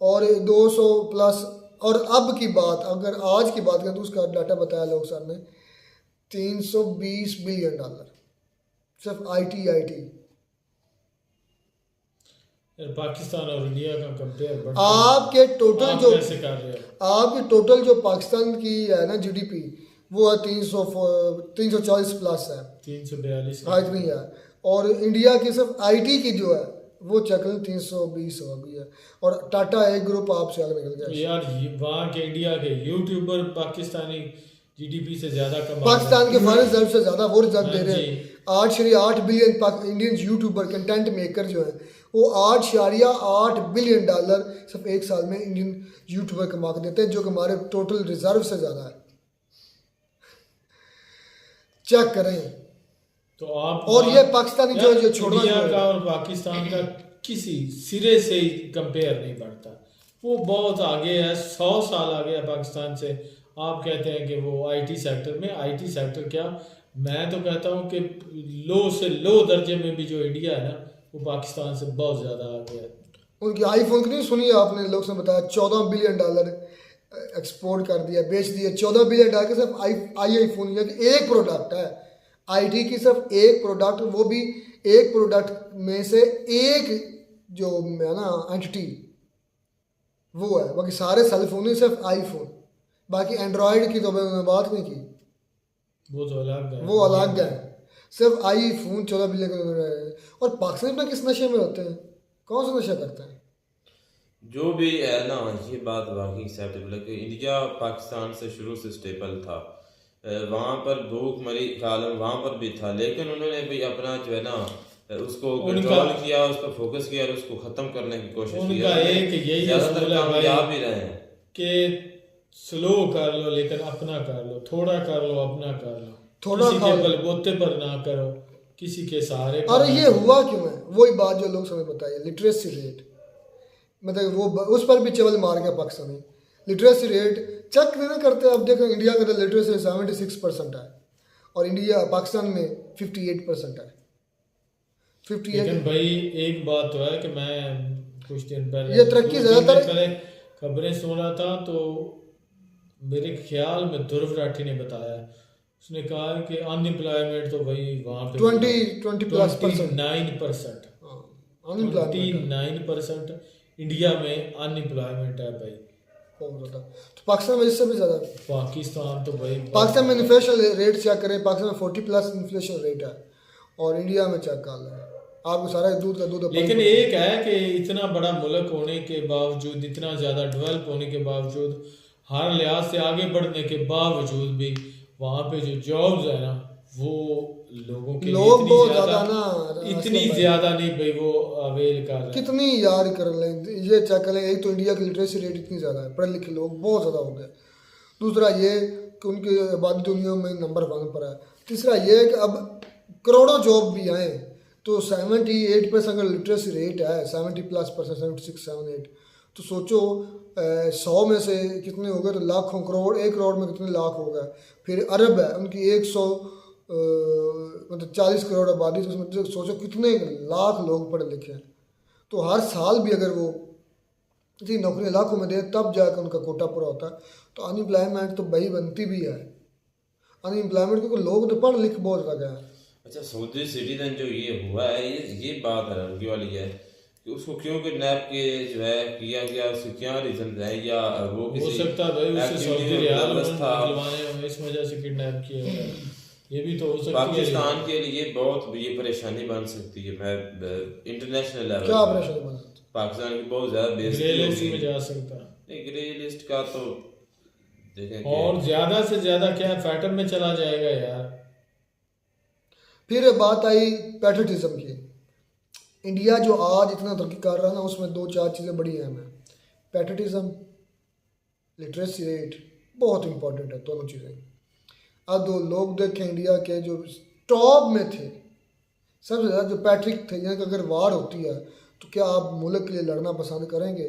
[SPEAKER 1] और 200 प्लस। और अब की बात, अगर आज की बात करें तो उसका डाटा बताया लोग सर ने, $320 बिलियन सिर्फ आईटी।
[SPEAKER 9] पाकिस्तान और इंडिया का कंपेयर
[SPEAKER 1] आपके टोटल जो
[SPEAKER 9] कैसे कर रहे हो?
[SPEAKER 1] आपकी टोटल जो पाकिस्तान की है ना जीडीपी, वो है 340 प्लस है,
[SPEAKER 9] 342
[SPEAKER 1] इतनी है। और इंडिया की सिर्फ आईटी की जो है वो चक्कर 320 हो गई है। और टाटा एक ग्रुप आपसे आगे निकल गया।
[SPEAKER 9] यार वहाँ के इंडिया के यूट्यूबर पाकिस्तानी जीडीपी से ज्यादा कमा,
[SPEAKER 1] पाकिस्तान के फॉरेन रिजर्व से ज्यादा वो रिजर्व दे रहे हैं। 8.8 billion Indian YouTuber content maker जो है वो 8.8 बिलियन डॉलर सिर्फ एक साल में इंडियन यूट्यूबर कमा के देते हैं, जो कि हमारे टोटल रिजर्व से ज़्यादा है। चेक करें।
[SPEAKER 9] तो आप
[SPEAKER 1] और ये पाकिस्तानी जो छोड़ना
[SPEAKER 9] इंडिया का और पाकिस्तान का किसी सिरे से ही कंपेयर नहीं बढ़ता। वो बहुत आगे है, 100 साल आगे है पाकिस्तान से। आप कहते हैं कि वो आईटी सेक्टर में, आईटी सेक्टर क्या, मैं तो कहता हूँ कि लो से लो दर्जे में भी जो इंडिया है ना, वो पाकिस्तान से बहुत ज़्यादा आगे है।
[SPEAKER 1] उनकी आईफोन की नहीं सुनी आपने, लोग ने बताया 14 बिलियन डॉलर एक्सपोर्ट कर दिया, बेच दिया। 14 बिलियन डॉलर के सिर्फ आईफोन एक प्रोडक्ट है आईटी की, सिर्फ एक प्रोडक्ट, वो भी एक प्रोडक्ट में से एक जो है ना एंटिटी वो है, बाकी सारे सेलफोन ही सिर्फ आईफोन, बाकी एंड्रॉयड की तो मैंने बात नहीं की,
[SPEAKER 9] वो तो अलग है,
[SPEAKER 1] वो अलग है। सिर्फ आईफोन 14 बिलियन का। और पाकिस्तान में किस नशे में होते हैं, कौन सा नशा करते हैं?
[SPEAKER 10] जो भी है ना, ये बात वाकई एक्सेप्टेबल है कि इंडिया पाकिस्तान से शुरू से स्टेबल था। वहाँ पर भूख मरी कालम वहाँ पर भी था, लेकिन उन्होंने भी अपना जो है ना उसको कंट्रोल किया, उस पर फोकस किया और उसको ख़त्म करने की कोशिश की। ज़्यादातर कामयाब भी रहे हैं
[SPEAKER 9] कि स्लो कर लो लेकिन अपना कर लो, थोड़ा कर लो अपना कर लो,
[SPEAKER 1] थोड़ा
[SPEAKER 9] किसी के बलबोते पर ना करो, किसी के सहारे।
[SPEAKER 1] और ये हुआ क्यों है? वही बात जो लोग समझ बताइए, लिटरेसी रेट, मतलब वो उस पर भी चवल मार गया पाकिस्तानी। लिटरेसी रेट चेक नहीं करते। अब देखो इंडिया का तो लिटरेसी 76% है और इंडिया पाकिस्तान में 58% है। 58।
[SPEAKER 9] लेकिन भाई एक बात तो है कि मैं कुछ दिन पहले
[SPEAKER 1] ये तरक्की ज़्यादातर
[SPEAKER 9] खबरें सुन रहा था, तो मेरे ख्याल में ध्रुव राठी ने बताया, उसने कहा कि अनएम्प्लॉयमेंट तो भाई वहाँ पे 29%, 29% इंडिया में अनएम्प्लॉयमेंट है भाई,
[SPEAKER 1] बहुत ज़्यादा। तो पाकिस्तान में इससे भी ज़्यादा।
[SPEAKER 9] पाकिस्तान तो भाई,
[SPEAKER 1] पाकिस्तान में इन्फ्लेशन रेट चेक करें, पाकिस्तान में 40+ इन्फ्लेशन रेट है और इंडिया में चेक कर लें, आपको सारा दूध का दूध।
[SPEAKER 9] लेकिन एक है कि इतना बड़ा मुल्क होने के बावजूद, इतना ज़्यादा डेवलप होने के बावजूद, हर लिहाज से आगे बढ़ने के बावजूद भी वहाँ पे जो जॉब्स है ना, वो लोगों के
[SPEAKER 1] लोग बहुत ज़्यादा ना,
[SPEAKER 9] इतनी ज़्यादा नहीं भाई वो अवेल कर रहे।
[SPEAKER 1] कितनी यार कर लें, ये चेक कर लें। एक तो इंडिया की लिटरेसी रेट इतनी ज़्यादा है, पढ़े लिखे लोग बहुत ज़्यादा हो गए। दूसरा ये कि उनकी आबादी दुनिया में नंबर 1 पर है। तीसरा ये कि अब करोड़ों जॉब भी आए, तो 78% अगर लिटरेसी रेट है, 70+%, 76, 78, तो सोचो 100 में से कितने हो गए, तो लाखों करोड़, 1 करोड़ में कितने लाख हो गए। फिर अरब है, उनकी 100 मतलब 40 करोड़ आबादी, तो उसमें सोचो कितने लाख लोग पढ़े लिखे हैं। तो हर साल भी अगर वो इतनी नौकरियाँ लाखों में दे तब जाकर उनका कोटा पूरा होता है। तो अनएम्प्लॉयमेंट तो भाई बनती भी है, अनएम्प्लॉयमेंट क्योंकि लोग तो पढ़ लिख बहुत ज़्यादा है।
[SPEAKER 10] अच्छा, सऊदी सिटीजन जो ये हुआ है, ये बात हैरानगी वाली है कि उसको क्यों किडनैप के जो है किया गया, उसके क्या रीजन है, या वो किसी
[SPEAKER 9] हो सकता है भाई उससे सऊदी रियाल निकलवाने इस वजह से किडनैप किया गया, ये भी तो हो सकता है।
[SPEAKER 10] पाकिस्तान के लिए बहुत ये परेशानी बन सकती है। मैं इंटरनेशनल लेवल
[SPEAKER 1] क्या परेशानी बन सकती है?
[SPEAKER 10] पाकिस्तान की बहुत ज्यादा
[SPEAKER 9] ग्रे लिस्ट में जा सकता है।
[SPEAKER 10] नहीं, ग्रे लिस्ट का तो देखें
[SPEAKER 9] और ज्यादा से ज्यादा क्या फैटन में चला जाएगा यार।
[SPEAKER 1] फिर बात आई पैट्रियटिज्म की। इंडिया जो आज इतना तरक्की कर रहा है ना, उसमें 2-4 चीज़ें बड़ी अहम हैं। पैट्रियटिज्म, लिटरेसी रेट बहुत इंपॉर्टेंट है, दोनों चीज़ें। अब दो लोग देखें इंडिया के जो टॉप में थे, सबसे ज़्यादा जो पैट्रिक थे, यानी कि अगर वार होती है तो क्या आप मुल्क के लिए लड़ना पसंद करेंगे?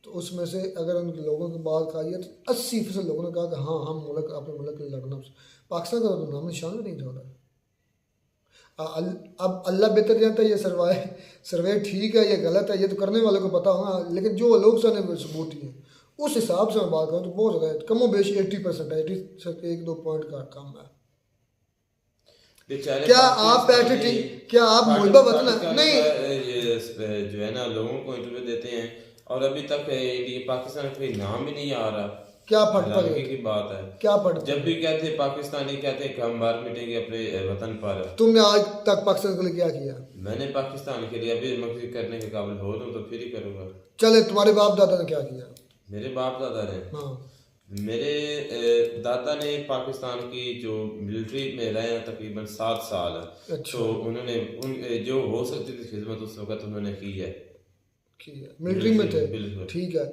[SPEAKER 1] तो उसमें से अगर उन लोगों की बात कही है तो 80% लोगों ने कहा कि हाँ, हम अपने मुल्क के लिए लड़ना। पाकिस्तान का तो नाम निशान भी नहीं था उधर। अब अल्लाह बेहतर जानता है ये सर्वे ठीक है या गलत है, ये तो करने वाले को पता होगा, लेकिन जो लोग सामने सबूत ही है उस हिसाब से मैं बात करूँ तो बहुत ज़्यादा कमो बेश 80% है, 1-2 पॉइंट का कम है। क्या आप पैट्रियटिक, क्या आप मुल्बा वतन नहीं
[SPEAKER 10] जो है ना लोगों को इंटरव्यू देते हैं और अभी तक पाकिस्तान का कोई नाम ही नहीं आ रहा।
[SPEAKER 1] क्या फट पड़े
[SPEAKER 10] की बात है,
[SPEAKER 1] क्या फट
[SPEAKER 10] जब भी कहते पाकिस्तानी कहते कि हम बाहर मिटेंगे अपने वतन पर।
[SPEAKER 1] तुमने आज तक पाकिस्तान के लिए क्या किया?
[SPEAKER 10] मैंने पाकिस्तान के लिए अभी मकसद करने के काबिल हो तो फिर ही करूँगा।
[SPEAKER 1] चले, तुम्हारे बाप दादा ने क्या किया?
[SPEAKER 10] मेरे बाप दादा ने,
[SPEAKER 1] हाँ,
[SPEAKER 10] मेरे दादा ने पाकिस्तान की जो मिलिट्री में रहे हैं तकरीबन 7 साल, तो उन्होंने जो हो सकती थी खिदमत उस वक्त उन्होंने की है।
[SPEAKER 1] मिलिट्री में थे, ठीक है।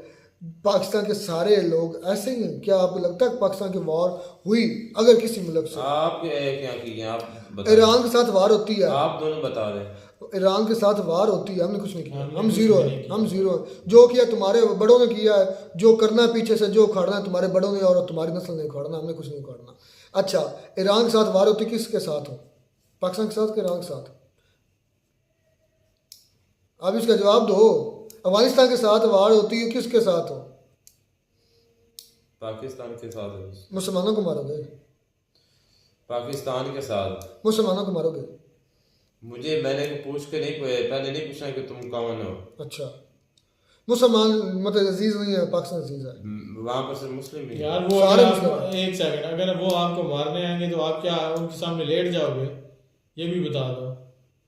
[SPEAKER 1] पाकिस्तान के सारे लोग ऐसे ही हैं? क्या आपको लगता है पाकिस्तान की वॉर हुई अगर किसी मुल्क से?
[SPEAKER 10] आप क्या की है? आप बताएं।
[SPEAKER 1] ईरान के साथ वार होती है,
[SPEAKER 10] आप दोनों बता रहे हैं।
[SPEAKER 1] ईरान के साथ वार होती है, हमने कुछ नहीं किया, हम जीरो है, हम जीरो है। जो किया तुम्हारे बड़ों ने किया है, जो करना है पीछे से, जो उखाड़ना है तुम्हारे बड़ों ने और तुम्हारी नस्ल ने उखाड़ना, हमने कुछ नहीं उखाड़ना। अच्छा, ईरान के साथ वार होती किसके साथ हो? पाकिस्तान के साथ कि ईरान के साथ? अब इसका जवाब दो। अफगानिस्तान के साथ वार होती है किसके साथ हो?
[SPEAKER 10] पाकिस्तान के साथ।
[SPEAKER 1] मुसलमानों को मारोगे?
[SPEAKER 10] पाकिस्तान के साथ।
[SPEAKER 1] मुसलमानों को मारोगे?
[SPEAKER 10] मैंने पूछ के नहीं, पहले नहीं पूछा कि तुम कौन हो।
[SPEAKER 1] अच्छा, मुसलमान मतलब अजीज नहीं है, पाकिस्तान अजीज है।
[SPEAKER 10] वहाँ पर सिर्फ मुस्लिम ही
[SPEAKER 9] यार वो एक सेकंड, अगर वो आपको मारने आएंगे तो आप क्या उनके सामने लेट जाओगे? ये भी बता दो।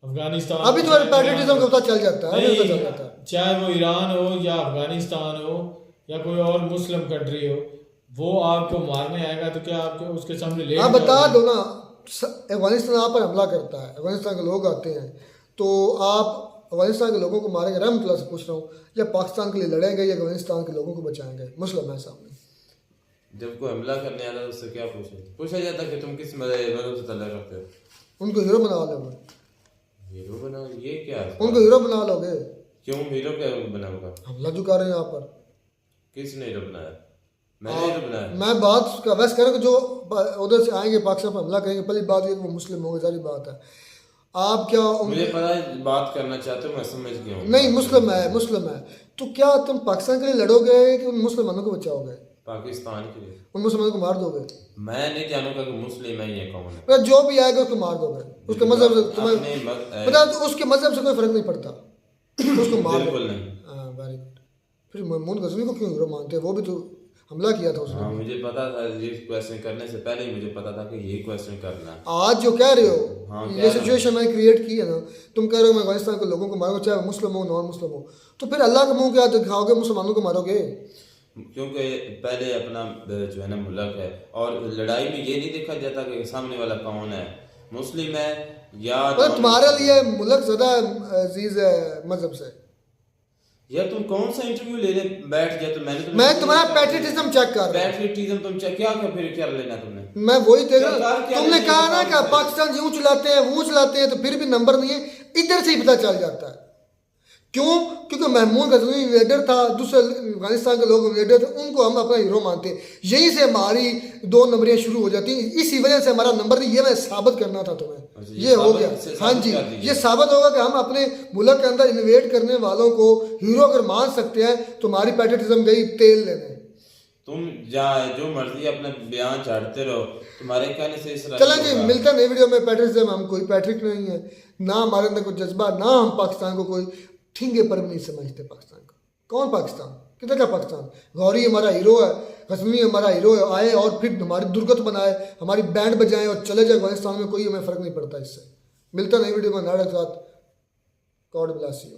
[SPEAKER 9] अफगानिस्तान
[SPEAKER 1] अभी तुम्हारे पैट्रियटिज्म का पता चल जाता है, अभी पता चल जाता है।
[SPEAKER 9] चाहे वो ईरान हो या अफगानिस्तान हो या कोई और मुस्लिम कंट्री हो, वो आपको मारने आएगा तो क्या आपके उसके सामने लेट
[SPEAKER 1] आप बता दो ना। अफगानिस्तान आप पर हमला करता है, अफगानिस्तान के लोग आते हैं, तो आप अफगानिस्तान के लोगों को मारेंगे? रहमतुल्लाह से पूछ रहा हूँ, या पाकिस्तान के लिए लड़ेंगे या अफगानिस्तान के लोगों को बचाएंगे? मुस्लिम है सामने,
[SPEAKER 10] जब कोई हमला करने आता है उससे क्या पूछा जाता है कि तुम किस मजहब से तल्लुक़ रखते हो?
[SPEAKER 1] उनको हीरो बना लोगे?
[SPEAKER 10] हीरो बना, ये क्या है?
[SPEAKER 1] उनको हीरो बना लोगे?
[SPEAKER 10] क्यों हीरो क्या बनाऊंगा?
[SPEAKER 1] हमला जो कर रहे हैं यहाँ पर,
[SPEAKER 10] किसने हीरो बनाया? मैंने हीरो बनाया?
[SPEAKER 1] मैं बात का वैसे कह रहा हूँ कि जो उधर से आएंगे पाकिस्तान पर हमला करेंगे, पहली बात ये कि वो मुस्लिम होंगे, सारी बात है। आप क्या
[SPEAKER 10] मुझे पता है बात करना चाहते हो, मैं समझ गया हूँ।
[SPEAKER 1] नहीं, मुस्लिम है, मुस्लिम है, तो क्या तुम पाकिस्तान के लिए लड़ोगे कि उन मुसलमानों को बचाओगे?
[SPEAKER 10] पाकिस्तान के लिए।
[SPEAKER 1] उन मुसलमानों को मार दोगे?
[SPEAKER 10] मैं नहीं जानूंगा कि मुस्लिम है या कौन है।
[SPEAKER 1] जो भी आएगा उसको मार दोगे? उसके मजहब से तुम्हें पता, उसके मजहब से कोई फर्क नहीं पड़ता, उसको मार।
[SPEAKER 10] बिल्कुल नहीं।
[SPEAKER 1] Very good. फिर महमूद गजनवी को क्यों हीरो मानते हैं? वो भी तो हमला किया था उसने।
[SPEAKER 10] हाँ, मुझे पता था, ये क्वेश्चन करने से पहले ही मुझे पता था कि ये क्वेश्चन करना है।
[SPEAKER 1] आज जो कह रहे हो,
[SPEAKER 10] हाँ,
[SPEAKER 1] ये सिचुएशन मैंने क्रिएट की है ना, तुम कह रहे हो मैं अफगानिस्तान के लोगों को मारूंगा, चाहे मुस्लिम हो नॉन मुस्लिम हो, तो फिर अल्लाह का मुंह क्या दिखाओगे? मुसलमानों को मारोगे?
[SPEAKER 10] क्योंकि पहले अपना जो है ना मुल्क है, और लड़ाई में ये नहीं देखा जाता कि सामने वाला कौन है, मुस्लिम है या
[SPEAKER 1] तुम्हारे लिए मुल्क ज्यादा अजीज है मजहब से।
[SPEAKER 10] यार तुम कौन सा इंटरव्यू लेने बैठ गया? तो
[SPEAKER 1] मैं तुम्हारा पैट्रियटिज्म चेक कर रहा हूं।
[SPEAKER 10] पैट्रियटिज्म तुम चेक क्या फिर क्या लेना तुमने?
[SPEAKER 1] मैं वही देख रहा हूं। तुमने कहा ना कि पाकिस्तान यूं चलाते हैं वो चलाते हैं, तो फिर भी नंबर नहीं है, इधर से ही पता चल जाता है। क्यों? क्योंकि महमूद गजनवी लीडर था, दूसरे अफगानिस्तान के लोग लीडर थे, उनको हम अपना हीरो मानते हैं। यहीं से हमारी 2 नंबरियां शुरू हो जाती हैं, इसी वजह से हमारा नंबर नहीं। ये मैं साबित करना था तुम्हें, ये हो गया। हाँ जी, ये साबित होगा कि हम अपने मुल्क के अंदर इन्वेट करने वालों को हीरो अगर मान सकते हैं, तो हमारी पैट्रियटिज्म गई तेल लेने।
[SPEAKER 10] तुम जो मर्जी अपना बयान चाटते रहो, तुम्हारे कहने से इस
[SPEAKER 1] चला जी, मिलता नई वीडियो में। पैट्रियटिज्म, हम कोई पैट्रिक नहीं है, ना हमारे अंदर कोई जज्बा, ना हम पाकिस्तान को कोई ठिंगे पर भी नहीं समझते। पाकिस्तान को कौन? पाकिस्तान किधर का पाकिस्तान? गौरी हमारा हीरो है, गजनवी हमारा हीरो है, आए और फिर हमारी दुर्गत बनाए, हमारी बैंड बजाएं और चले जाए अफगानिस्तान में, कोई हमें फ़र्क नहीं पड़ता इससे। मिलता नई वीडियो में, नारे के साथ। God bless you.